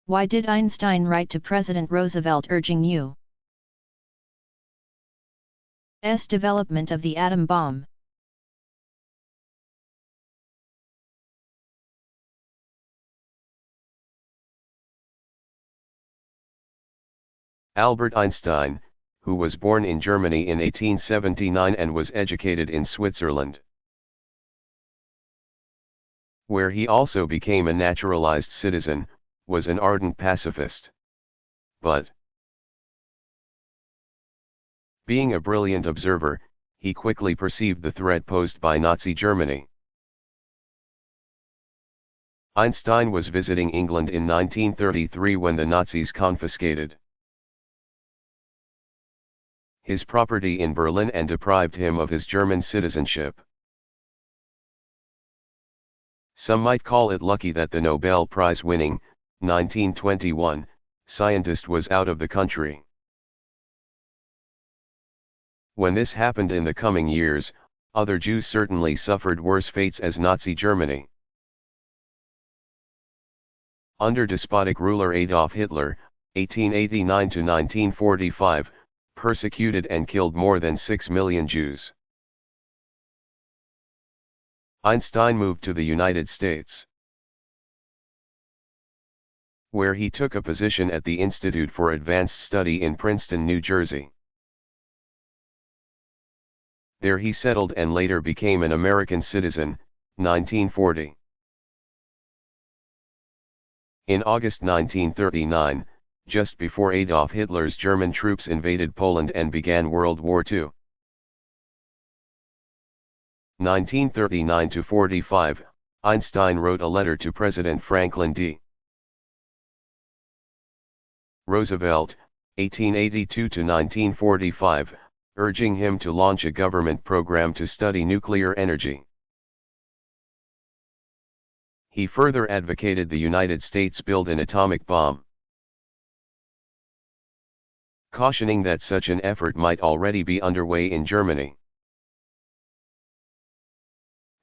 Why did Einstein write to President Roosevelt urging U.S. development of the atom bomb? Albert Einstein, who was born in Germany in 1879 and was educated in Switzerland, where he also became a naturalized citizen, was an ardent pacifist. But, being a brilliant observer, he quickly perceived the threat posed by Nazi Germany. Einstein was visiting England in 1933 when the Nazis confiscated his property in Berlin and deprived him of his German citizenship. Some might call it lucky that the Nobel Prize-winning, 1921, scientist was out of the country. When this happened in the coming years, other Jews certainly suffered worse fates as Nazi Germany. Under despotic ruler Adolf Hitler, 1889 to 1945, persecuted and killed more than 6 million Jews. Einstein moved to the United States, where he took a position at the Institute for Advanced Study in Princeton, New Jersey. There he settled and later became an American citizen, 1940. In August 1939, just before Adolf Hitler's German troops invaded Poland and began World War II. 1939-45, Einstein wrote a letter to President Franklin D. Roosevelt, 1882-1945, urging him to launch a government program to study nuclear energy. He further advocated the United States build an atomic bomb, cautioning that such an effort might already be underway in Germany.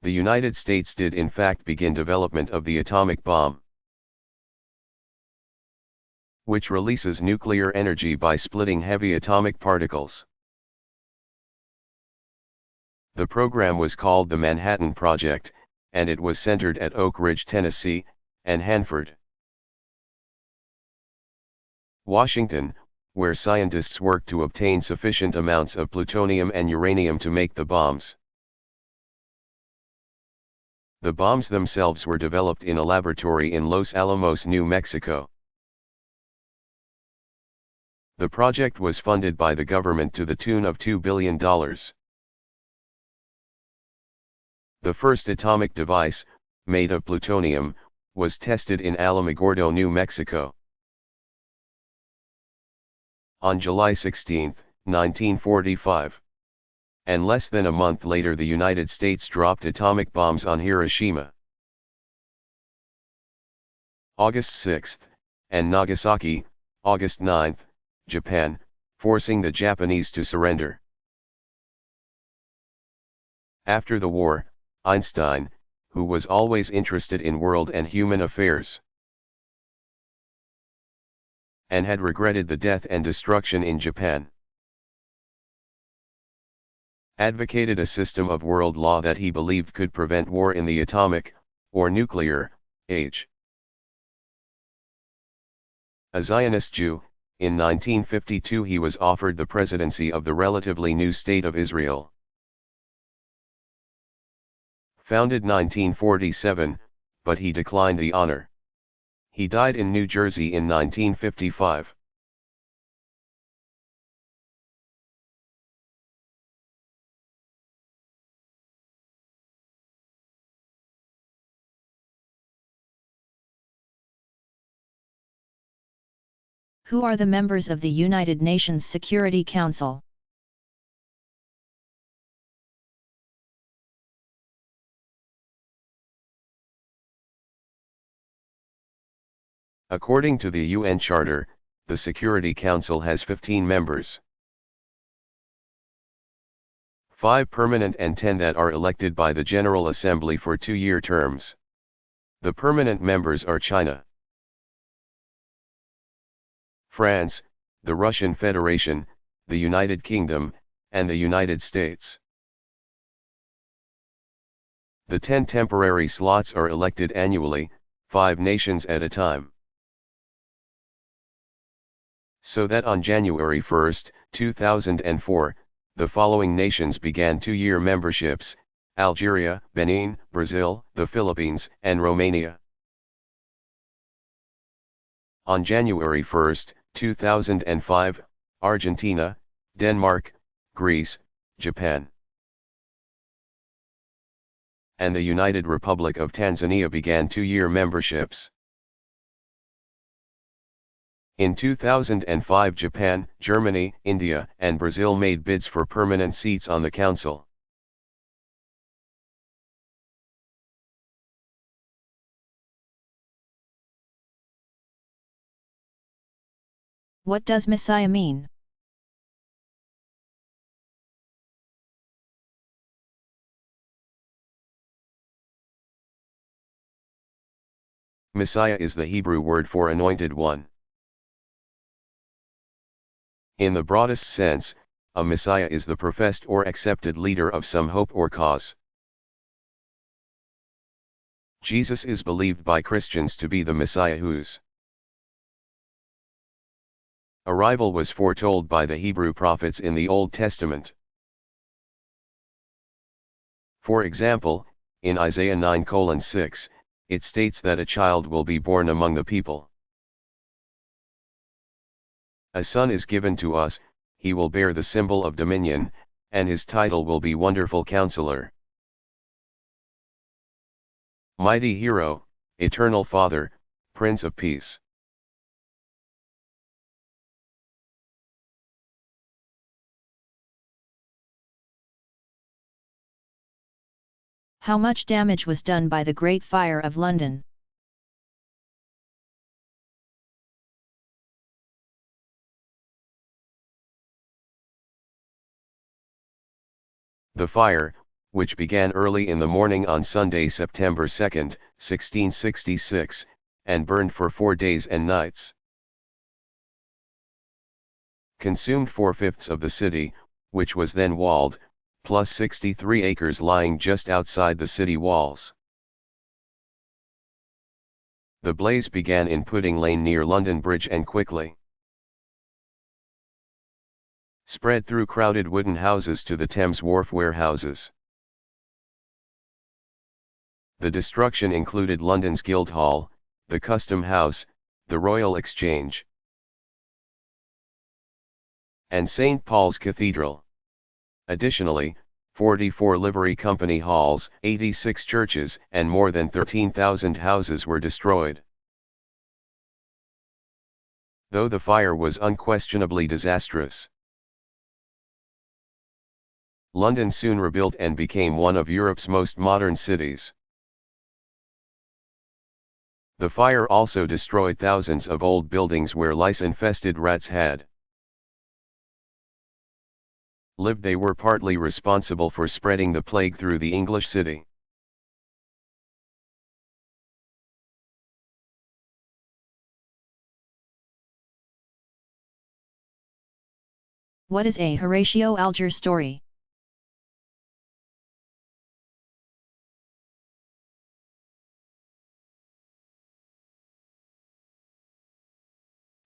The United States did in fact begin development of the atomic bomb, which releases nuclear energy by splitting heavy atomic particles. The program was called the Manhattan Project, and it was centered at Oak Ridge, Tennessee, and Hanford, Washington, where scientists worked to obtain sufficient amounts of plutonium and uranium to make the bombs. The bombs themselves were developed in a laboratory in Los Alamos, New Mexico. The project was funded by the government to the tune of $2 billion. The first atomic device, made of plutonium, was tested in Alamogordo, New Mexico. On July 16, 1945. And less than a month later the United States dropped atomic bombs on Hiroshima, August 6, and Nagasaki, August 9, Japan, forcing the Japanese to surrender. After the war, Einstein, who was always interested in world and human affairs, and had regretted the death and destruction in Japan, advocated a system of world law that he believed could prevent war in the atomic, or nuclear, age. A Zionist Jew, in 1952 he was offered the presidency of the relatively new State of Israel. Founded 1947, but he declined the honor. He died in New Jersey in 1955. Who are the members of the United Nations Security Council? According to the UN Charter, the Security Council has 15 members. 5 permanent and 10 that are elected by the General Assembly for 2-year terms. The permanent members are China, France, the Russian Federation, the United Kingdom, and the United States. The 10 temporary slots are elected annually, 5 nations at a time. So that on January 1, 2004, the following nations began 2-year memberships: Algeria, Benin, Brazil, the Philippines, and Romania. On January 1, 2005, Argentina, Denmark, Greece, Japan, and the United Republic of Tanzania began 2-year memberships. In 2005, Japan, Germany, India, and Brazil made bids for permanent seats on the Council. What does Messiah mean? Messiah is the Hebrew word for anointed one. In the broadest sense, a Messiah is the professed or accepted leader of some hope or cause. Jesus is believed by Christians to be the Messiah whose arrival was foretold by the Hebrew prophets in the Old Testament. For example, in Isaiah 9:6, it states that a child will be born among the people. A son is given to us, he will bear the symbol of dominion, and his title will be Wonderful Counselor, Mighty Hero, Eternal Father, Prince of Peace. How much damage was done by the Great Fire of London? The fire, which began early in the morning on Sunday, September 2, 1666, and burned for 4 days and nights, consumed 4/5 of the city, which was then walled, plus 63 acres lying just outside the city walls. The blaze began in Pudding Lane near London Bridge and quickly spread through crowded wooden houses to the Thames Wharf warehouses. The destruction included London's Guildhall, the Custom House, the Royal Exchange, and St. Paul's Cathedral. Additionally, 44 livery company halls, 86 churches, and more than 13,000 houses were destroyed. Though the fire was unquestionably disastrous, London soon rebuilt and became one of Europe's most modern cities. The fire also destroyed thousands of old buildings where lice-infested rats had lived. They were partly responsible for spreading the plague through the English city. What is a Horatio Alger story?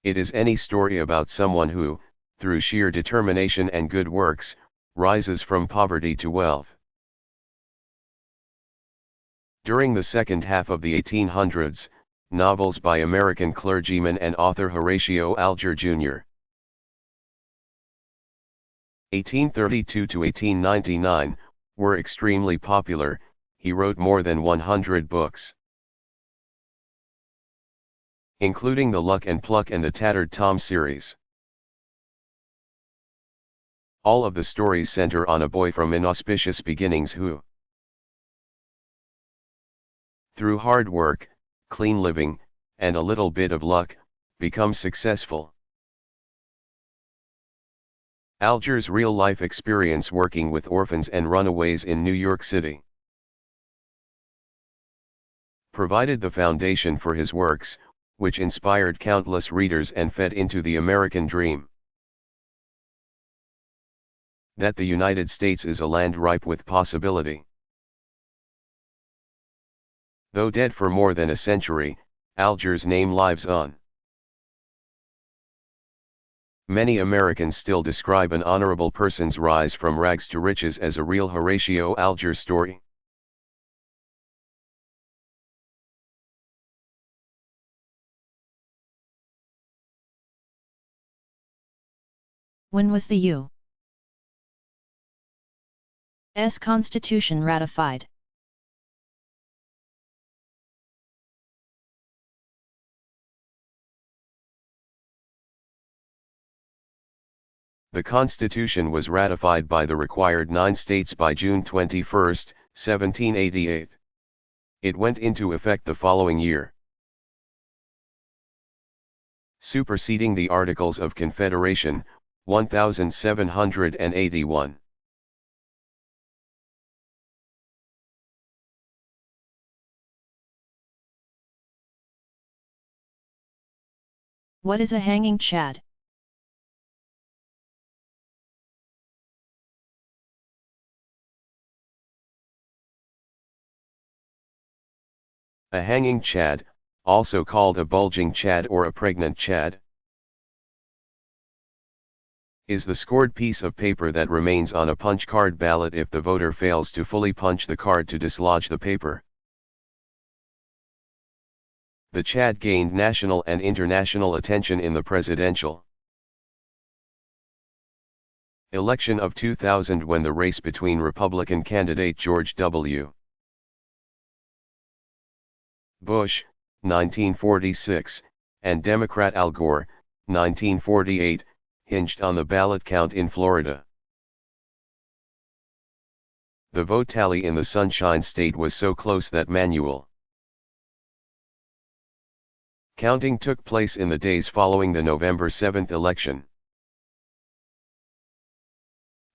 It is any story about someone who, through sheer determination and good works, rises from poverty to wealth. During the second half of the 1800s, novels by American clergyman and author Horatio Alger Jr. (1832 to 1899) were extremely popular. He wrote more than 100 books, including the Luck and Pluck and the Tattered Tom series. All of the stories center on a boy from inauspicious beginnings who, through hard work, clean living, and a little bit of luck, becomes successful. Alger's real-life experience working with orphans and runaways in New York City provided the foundation for his works, which inspired countless readers and fed into the American dream that the United States is a land ripe with possibility. Though dead for more than a century, Alger's name lives on. Many Americans still describe an honorable person's rise from rags to riches as a real Horatio Alger story. When was the U.S. Constitution ratified? The Constitution was ratified by the required 9 states by June 21, 1788. It went into effect the following year, superseding the Articles of Confederation, 1781. What is a hanging chad? A hanging chad, also called a bulging chad or a pregnant chad, is the scored piece of paper that remains on a punch card ballot if the voter fails to fully punch the card to dislodge the paper. The chad gained national and international attention in the presidential election of 2000 when the race between Republican candidate George W. Bush, 1946, and Democrat Al Gore, 1948, hinged on the ballot count in Florida. The vote tally in the Sunshine State was so close that manual counting took place in the days following the November 7 election.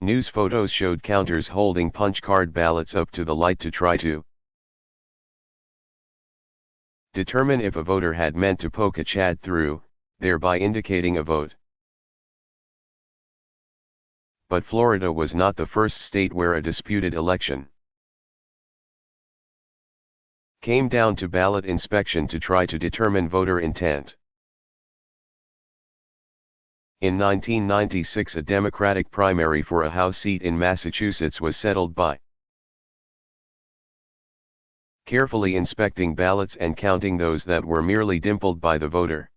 News photos showed counters holding punch card ballots up to the light to try to determine if a voter had meant to poke a chad through, thereby indicating a vote. But Florida was not the first state where a disputed election came down to ballot inspection to try to determine voter intent. In 1996, a Democratic primary for a House seat in Massachusetts was settled by carefully inspecting ballots and counting those that were merely dimpled by the voter.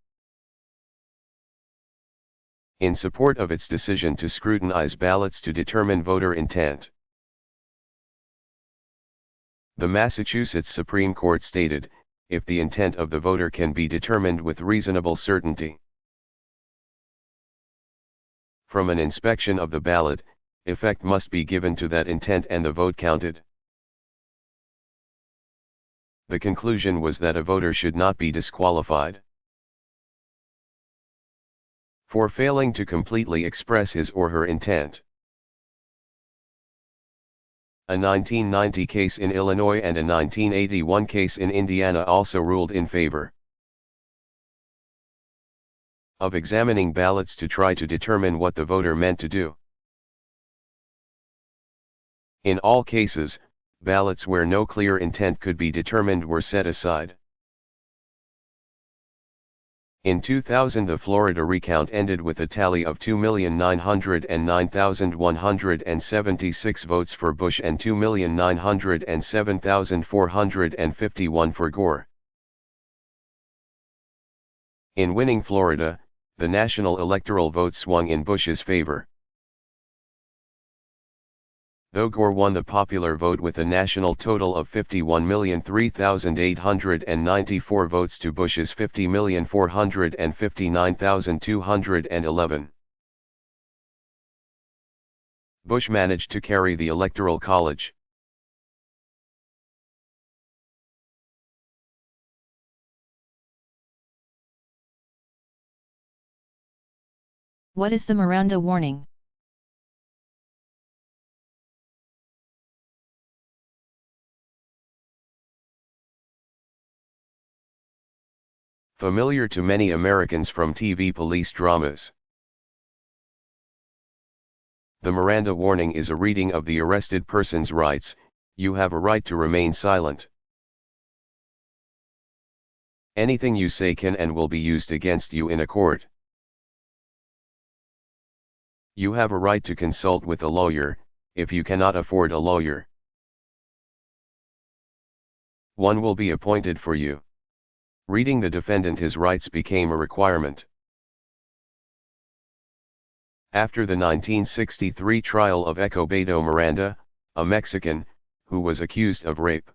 In support of its decision to scrutinize ballots to determine voter intent, the Massachusetts Supreme Court stated, if the intent of the voter can be determined with reasonable certainty from an inspection of the ballot, effect must be given to that intent and the vote counted. The conclusion was that a voter should not be disqualified for failing to completely express his or her intent. A 1990 case in Illinois and a 1981 case in Indiana also ruled in favor of examining ballots to try to determine what the voter meant to do. In all cases, ballots where no clear intent could be determined were set aside. In 2000, the Florida recount ended with a tally of 2,909,176 votes for Bush and 2,907,451 for Gore. In winning Florida, the national electoral vote swung in Bush's favor. Though Gore won the popular vote with a national total of 51,003,894 votes to Bush's 50,459,211. Bush managed to carry the Electoral College. What is the Miranda warning? Familiar to many Americans from TV police dramas. The Miranda warning is a reading of the arrested person's rights. You have a right to remain silent. Anything you say can and will be used against you in a court. You have a right to consult with a lawyer, if you cannot afford a lawyer. One will be appointed for you. Reading the defendant his rights became a requirement. After the 1963 trial of Escobedo Miranda, a Mexican, who was accused of rape,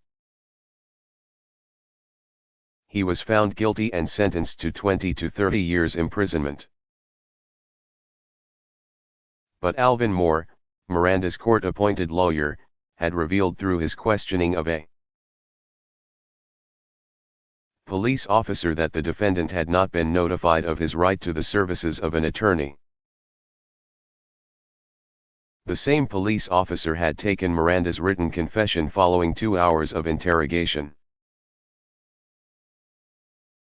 he was found guilty and sentenced to 20 to 30 years imprisonment. But Alvin Moore, Miranda's court-appointed lawyer, had revealed through his questioning of a police officer that the defendant had not been notified of his right to the services of an attorney. The same police officer had taken Miranda's written confession following 2 hours of interrogation.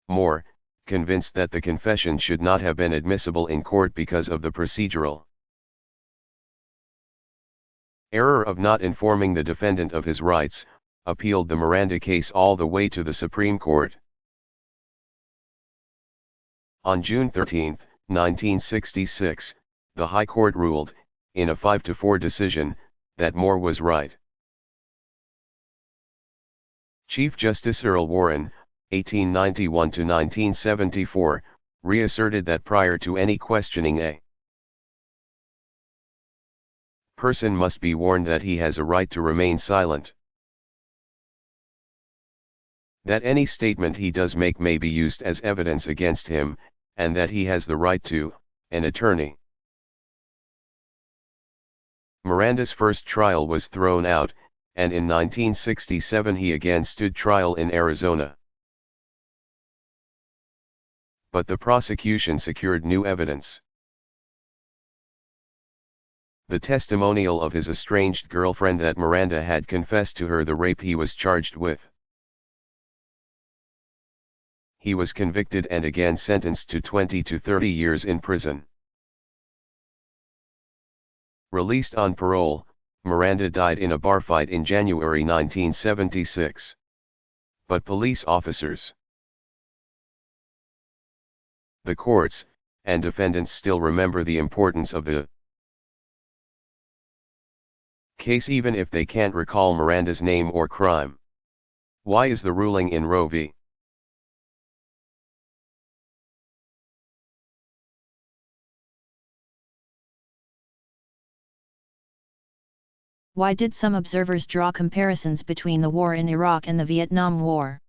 Moore, convinced that the confession should not have been admissible in court because of the procedural error of not informing the defendant of his rights, appealed the Miranda case all the way to the Supreme Court. On June 13, 1966, the High Court ruled, in a 5-4 decision, that Moore was right. Chief Justice Earl Warren, 1891–1974, reasserted that prior to any questioning a person must be warned that he has a right to remain silent. That any statement he does make may be used as evidence against him, and that he has the right to an attorney. Miranda's first trial was thrown out, and in 1967 he again stood trial in Arizona. But the prosecution secured new evidence. The testimonial of his estranged girlfriend that Miranda had confessed to her the rape he was charged with. He was convicted and again sentenced to 20 to 30 years in prison. Released on parole, Miranda died in a bar fight in January 1976. But police officers, the courts, and defendants still remember the importance of the case even if they can't recall Miranda's name or crime. Why is the ruling in Roe v. Why did some observers draw comparisons between the war in Iraq and the Vietnam War?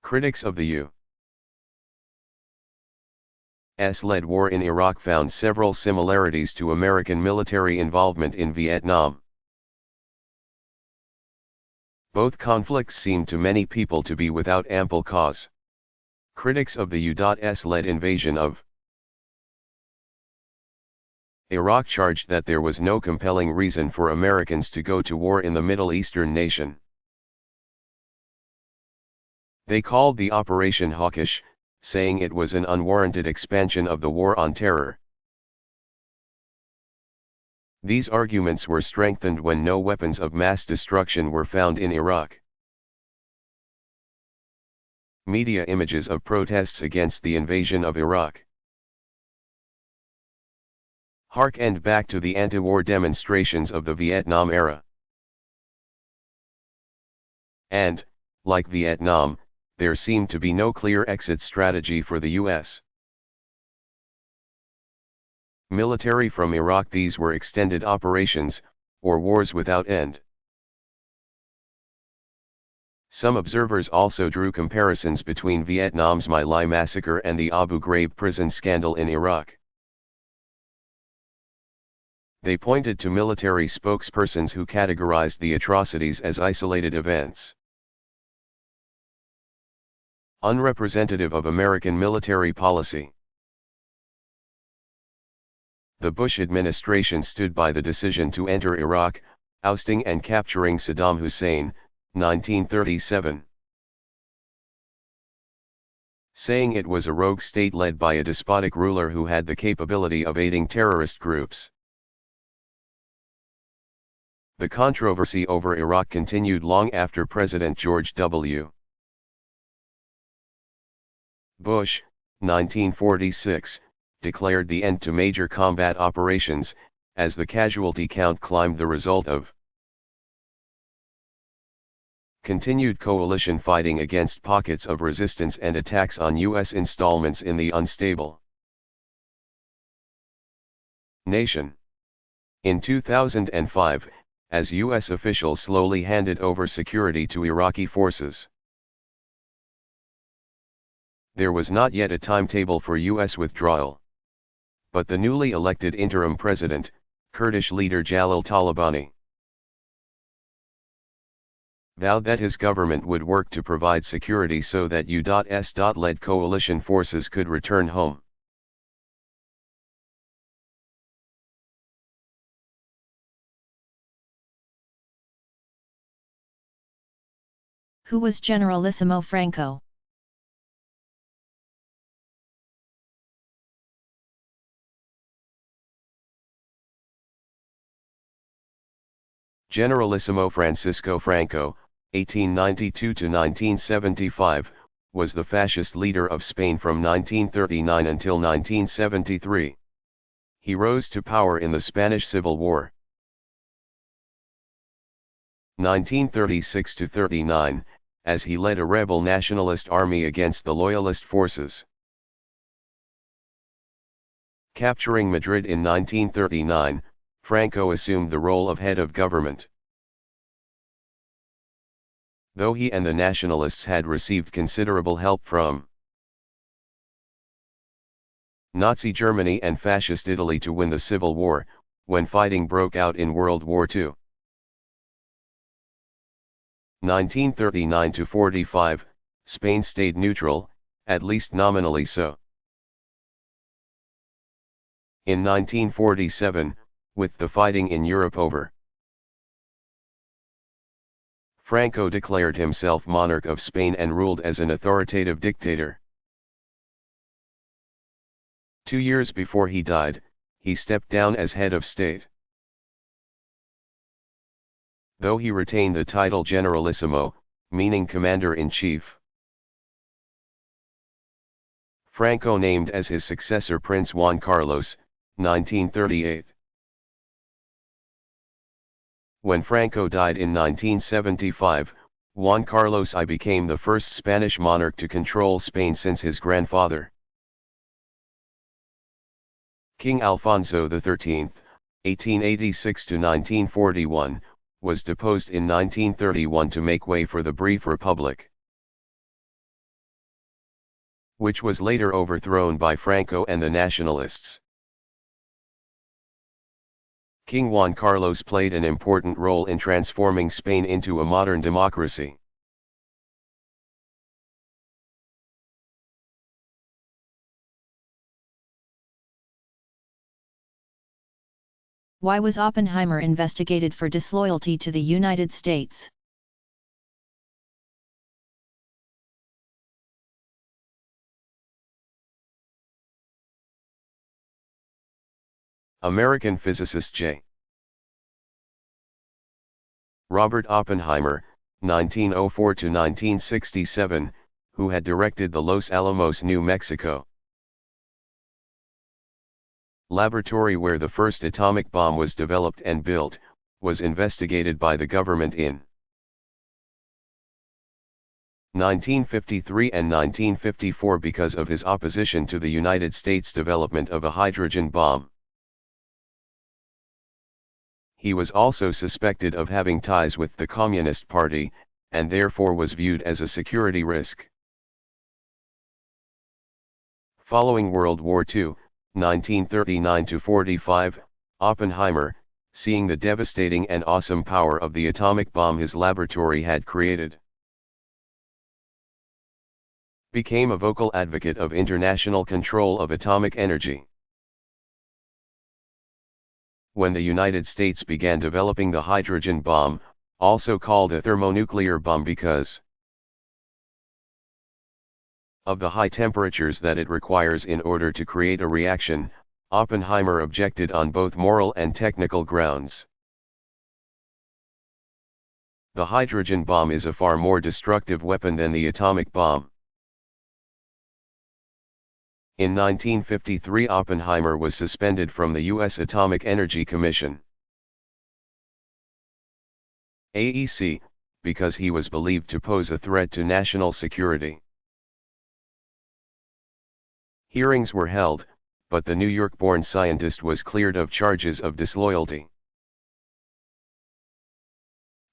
Critics of the U.S.-led war in Iraq found several similarities to American military involvement in Vietnam. Both conflicts seemed to many people to be without ample cause. Critics of the U.S.-led invasion of Iraq charged that there was no compelling reason for Americans to go to war in the Middle Eastern nation. They called the operation hawkish, saying it was an unwarranted expansion of the war on terror. These arguments were strengthened when no weapons of mass destruction were found in Iraq. Media images of protests against the invasion of Iraq harkened back to the anti-war demonstrations of the Vietnam era. And, like Vietnam, there seemed to be no clear exit strategy for the U.S. military from Iraq. These were extended operations, or wars without end. Some observers also drew comparisons between Vietnam's My Lai massacre and the Abu Ghraib prison scandal in Iraq. They pointed to military spokespersons who categorized the atrocities as isolated events, unrepresentative of American military policy. The Bush administration stood by the decision to enter Iraq, ousting and capturing Saddam Hussein, 1937. Saying it was a rogue state led by a despotic ruler who had the capability of aiding terrorist groups. The controversy over Iraq continued long after President George W. Bush, 1946, declared the end to major combat operations, as the casualty count climbed, the result of Continued coalition fighting against pockets of resistance and attacks on U.S. installments in the unstable nation. In 2005, as U.S. officials slowly handed over security to Iraqi forces, there was not yet a timetable for U.S. withdrawal. But the newly elected interim president, Kurdish leader Jalal Talabani, vowed that his government would work to provide security so that U.S.-led coalition forces could return home. Who was Generalissimo Franco? Generalissimo Francisco Franco, 1892–1975, was the fascist leader of Spain from 1939 until 1973. He rose to power in the Spanish Civil War. 1936–39, as he led a rebel nationalist army against the loyalist forces. Capturing Madrid in 1939, Franco assumed the role of head of government. Though he and the nationalists had received considerable help from Nazi Germany and Fascist Italy to win the Civil War, when fighting broke out in World War II. 1939–45, Spain stayed neutral, at least nominally so. In 1947, with the fighting in Europe over, Franco declared himself monarch of Spain and ruled as an authoritative dictator. 2 years before he died, he stepped down as head of state. Though he retained the title Generalissimo, meaning commander-in-chief, Franco named as his successor Prince Juan Carlos, 1938. When Franco died in 1975, Juan Carlos I became the first Spanish monarch to control Spain since his grandfather, King Alfonso XIII, 1886–1941, was deposed in 1931 to make way for the brief republic, which was later overthrown by Franco and the nationalists. King Juan Carlos played an important role in transforming Spain into a modern democracy. Why was Oppenheimer investigated for disloyalty to the United States? American physicist J. Robert Oppenheimer, 1904–1967, who had directed the Los Alamos, New Mexico laboratory where the first atomic bomb was developed and built, was investigated by the government in 1953 and 1954 because of his opposition to the United States' development of a hydrogen bomb. He was also suspected of having ties with the Communist Party, and therefore was viewed as a security risk. Following World War II, 1939–45, Oppenheimer, seeing the devastating and awesome power of the atomic bomb his laboratory had created, became a vocal advocate of international control of atomic energy. When the United States began developing the hydrogen bomb, also called a thermonuclear bomb because of the high temperatures that it requires in order to create a reaction, Oppenheimer objected on both moral and technical grounds. The hydrogen bomb is a far more destructive weapon than the atomic bomb. In 1953, Oppenheimer was suspended from the U.S. Atomic Energy Commission (AEC), because he was believed to pose a threat to national security. Hearings were held, but the New York-born scientist was cleared of charges of disloyalty.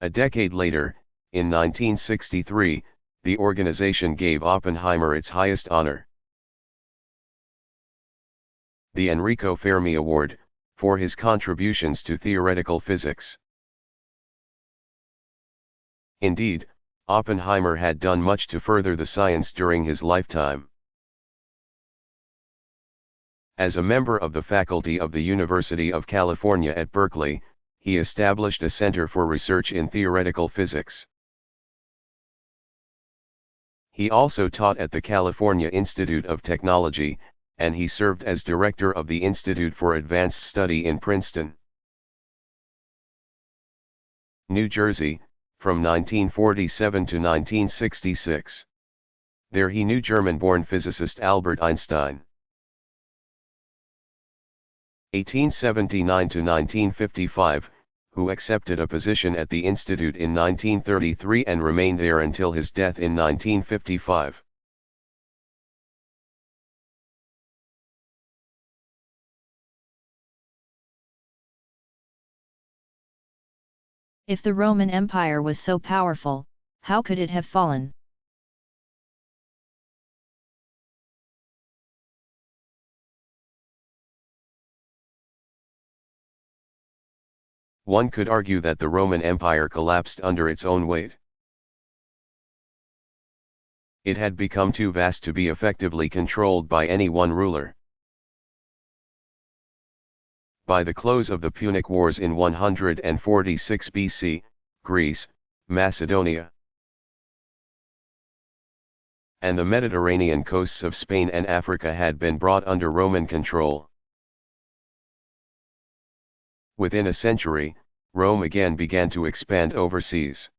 A decade later, in 1963, the organization gave Oppenheimer its highest honor, the Enrico Fermi Award, for his contributions to theoretical physics. Indeed, Oppenheimer had done much to further the science during his lifetime. As a member of the faculty of the University of California at Berkeley, he established a center for research in theoretical physics. He also taught at the California Institute of Technology, and he served as director of the Institute for Advanced Study in Princeton, New Jersey, from 1947 to 1966. There he knew German-born physicist Albert Einstein. 1879 to 1955, who accepted a position at the Institute in 1933 and remained there until his death in 1955. If the Roman Empire was so powerful, how could it have fallen? One could argue that the Roman Empire collapsed under its own weight. It had become too vast to be effectively controlled by any one ruler. By the close of the Punic Wars in 146 BC, Greece, Macedonia, and the Mediterranean coasts of Spain and Africa had been brought under Roman control. Within a century, Rome again began to expand overseas.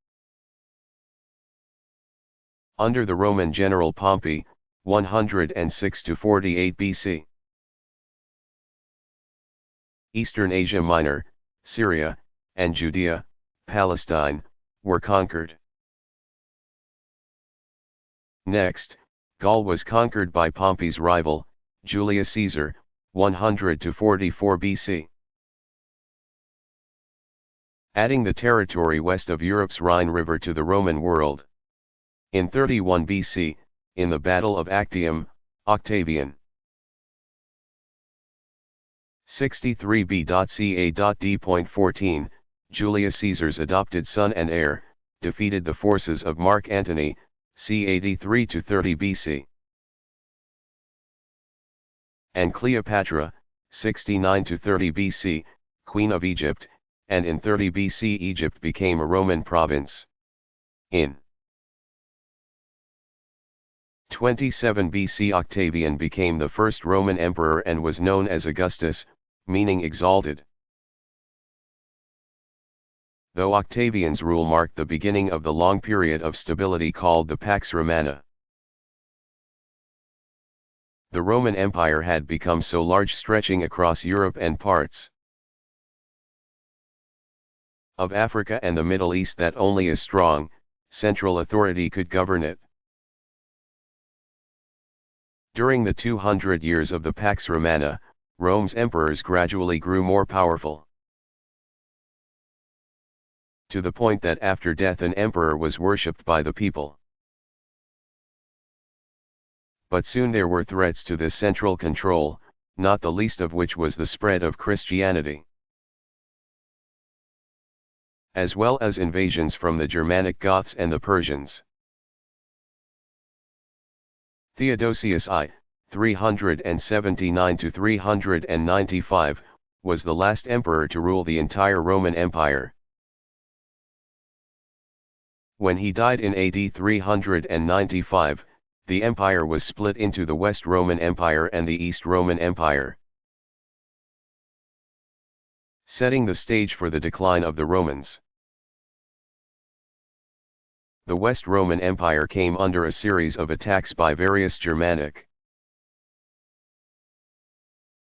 Under the Roman general Pompey, 106 to 48 BC. Eastern Asia Minor, Syria, and Judea, Palestine, were conquered. Next, Gaul was conquered by Pompey's rival, Julius Caesar, 100 to 44 BC. Adding the territory west of Europe's Rhine River to the Roman world. In 31 BC, in the Battle of Actium, Octavian 63b.ca.d.14, Julius Caesar's adopted son and heir, defeated the forces of Mark Antony, c. 83 to 30 BC. And Cleopatra, 69 to 30 BC, Queen of Egypt, and in 30 BC Egypt became a Roman province. In 27 BC Octavian became the first Roman emperor and was known as Augustus, meaning exalted. Though Octavian's rule marked the beginning of the long period of stability called the Pax Romana. The Roman Empire had become so large, stretching across Europe and parts of Africa and the Middle East, that only a strong, central authority could govern it. During the 200 years of the Pax Romana, Rome's emperors gradually grew more powerful, to the point that after death an emperor was worshipped by the people. But soon there were threats to this central control, not the least of which was the spread of Christianity, as well as invasions from the Germanic Goths and the Persians. Theodosius I, 379 to 395, was the last emperor to rule the entire Roman Empire. When he died in AD 395, the empire was split into the West Roman Empire and the East Roman Empire, setting the stage for the decline of the Romans. The West Roman Empire came under a series of attacks by various Germanic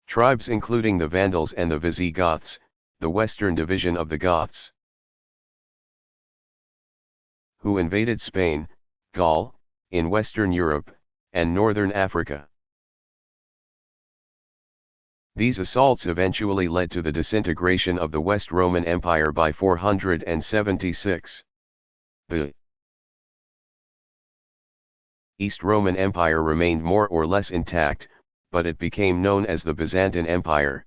tribes, including the Vandals and the Visigoths, the western division of the Goths. who invaded Spain, Gaul, in Western Europe, and Northern Africa. These assaults eventually led to the disintegration of the West Roman Empire by 476. The East Roman Empire remained more or less intact, but it became known as the Byzantine Empire,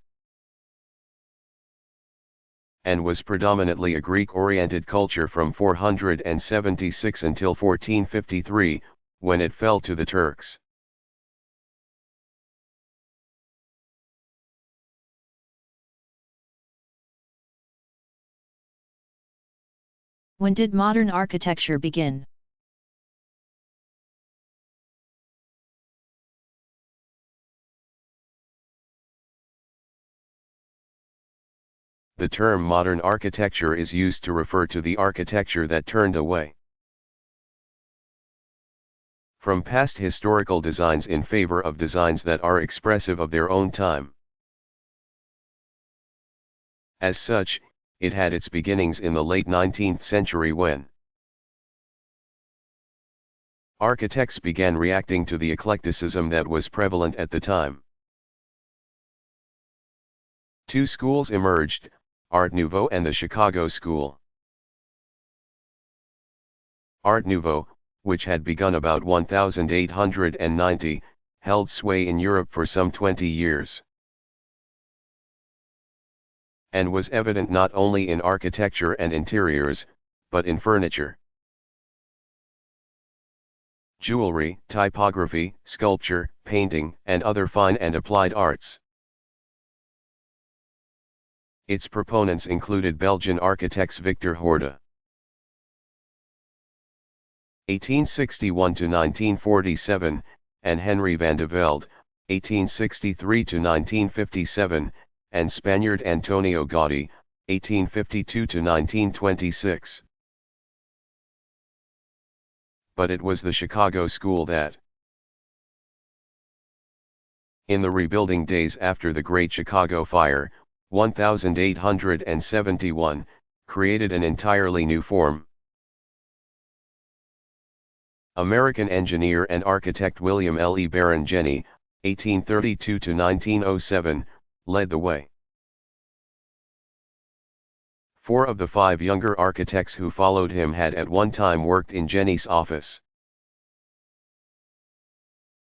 and was predominantly a Greek-oriented culture from 476 until 1453, when it fell to the Turks. When did modern architecture begin? The term modern architecture is used to refer to the architecture that turned away from past historical designs in favor of designs that are expressive of their own time. As such, it had its beginnings in the late 19th century when architects began reacting to the eclecticism that was prevalent at the time. Two schools emerged, Art Nouveau and the Chicago School. Art Nouveau, which had begun about 1890, held sway in Europe for some 20 years, and was evident not only in architecture and interiors, but in furniture, jewelry, typography, sculpture, painting, and other fine and applied arts. Its proponents included Belgian architects Victor Horta (1861–1947) and Henry van de Velde (1863–1957), and Spaniard Antonio Gaudí (1852–1926). But it was the Chicago School that, in the rebuilding days after the Great Chicago Fire, 1871, created an entirely new form. American engineer and architect William L. E. Baron Jenney, 1832–1907, led the way. 4 of the 5 younger architects who followed him had at one time worked in Jenney's office.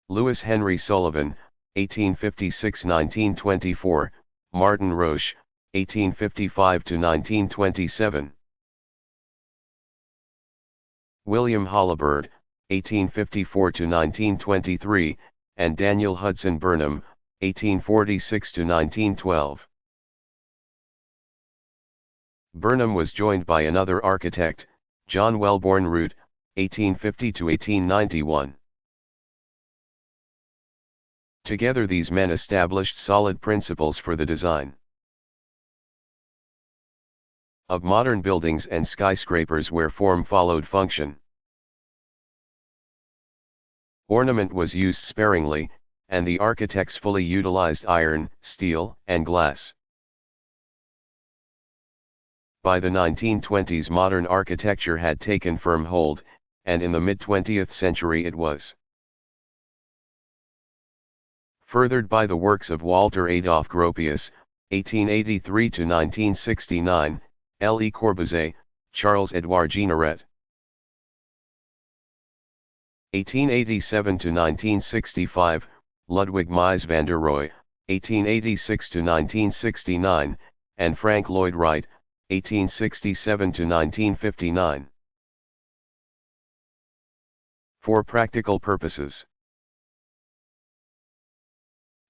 Louis Henry Sullivan, 1856–1924, Martin Roche, 1855–1927. William Holabird, 1854–1923, and Daniel Hudson Burnham, 1846–1912. Burnham was joined by another architect, John Wellborn Root, 1850–1891. Together these men established solid principles for the design of modern buildings and skyscrapers where form followed function. Ornament was used sparingly, and the architects fully utilized iron, steel, and glass. By the 1920s modern architecture had taken firm hold, and in the mid-20th century it was furthered by the works of Walter Adolphe Gropius, 1883–1969, L. E. Corbusier, Charles-Édouard Jeanneret, 1887–1965, Ludwig Mies van der Rohe, 1886–1969, and Frank Lloyd Wright, 1867–1959. For practical purposes,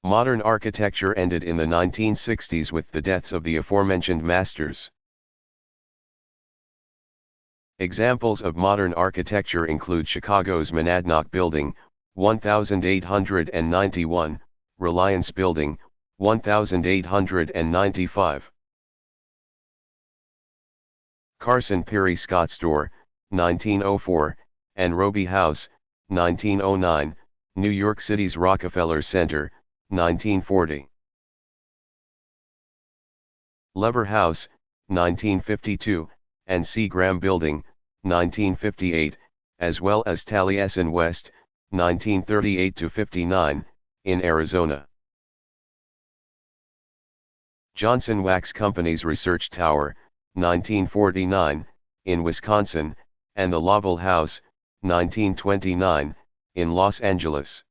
modern architecture ended in the 1960s with the deaths of the aforementioned masters. Examples of modern architecture include Chicago's Monadnock Building, 1891, Reliance Building, 1895. Carson Pirie Scott Store, 1904, and Roby House, 1909, New York City's Rockefeller Center, 1940. Lever House, 1952, and C. Graham Building, 1958, as well as Taliesin West, 1938-59, in Arizona. Johnson Wax Company's Research Tower, 1949, in Wisconsin, and the Lovell House, 1929, in Los Angeles.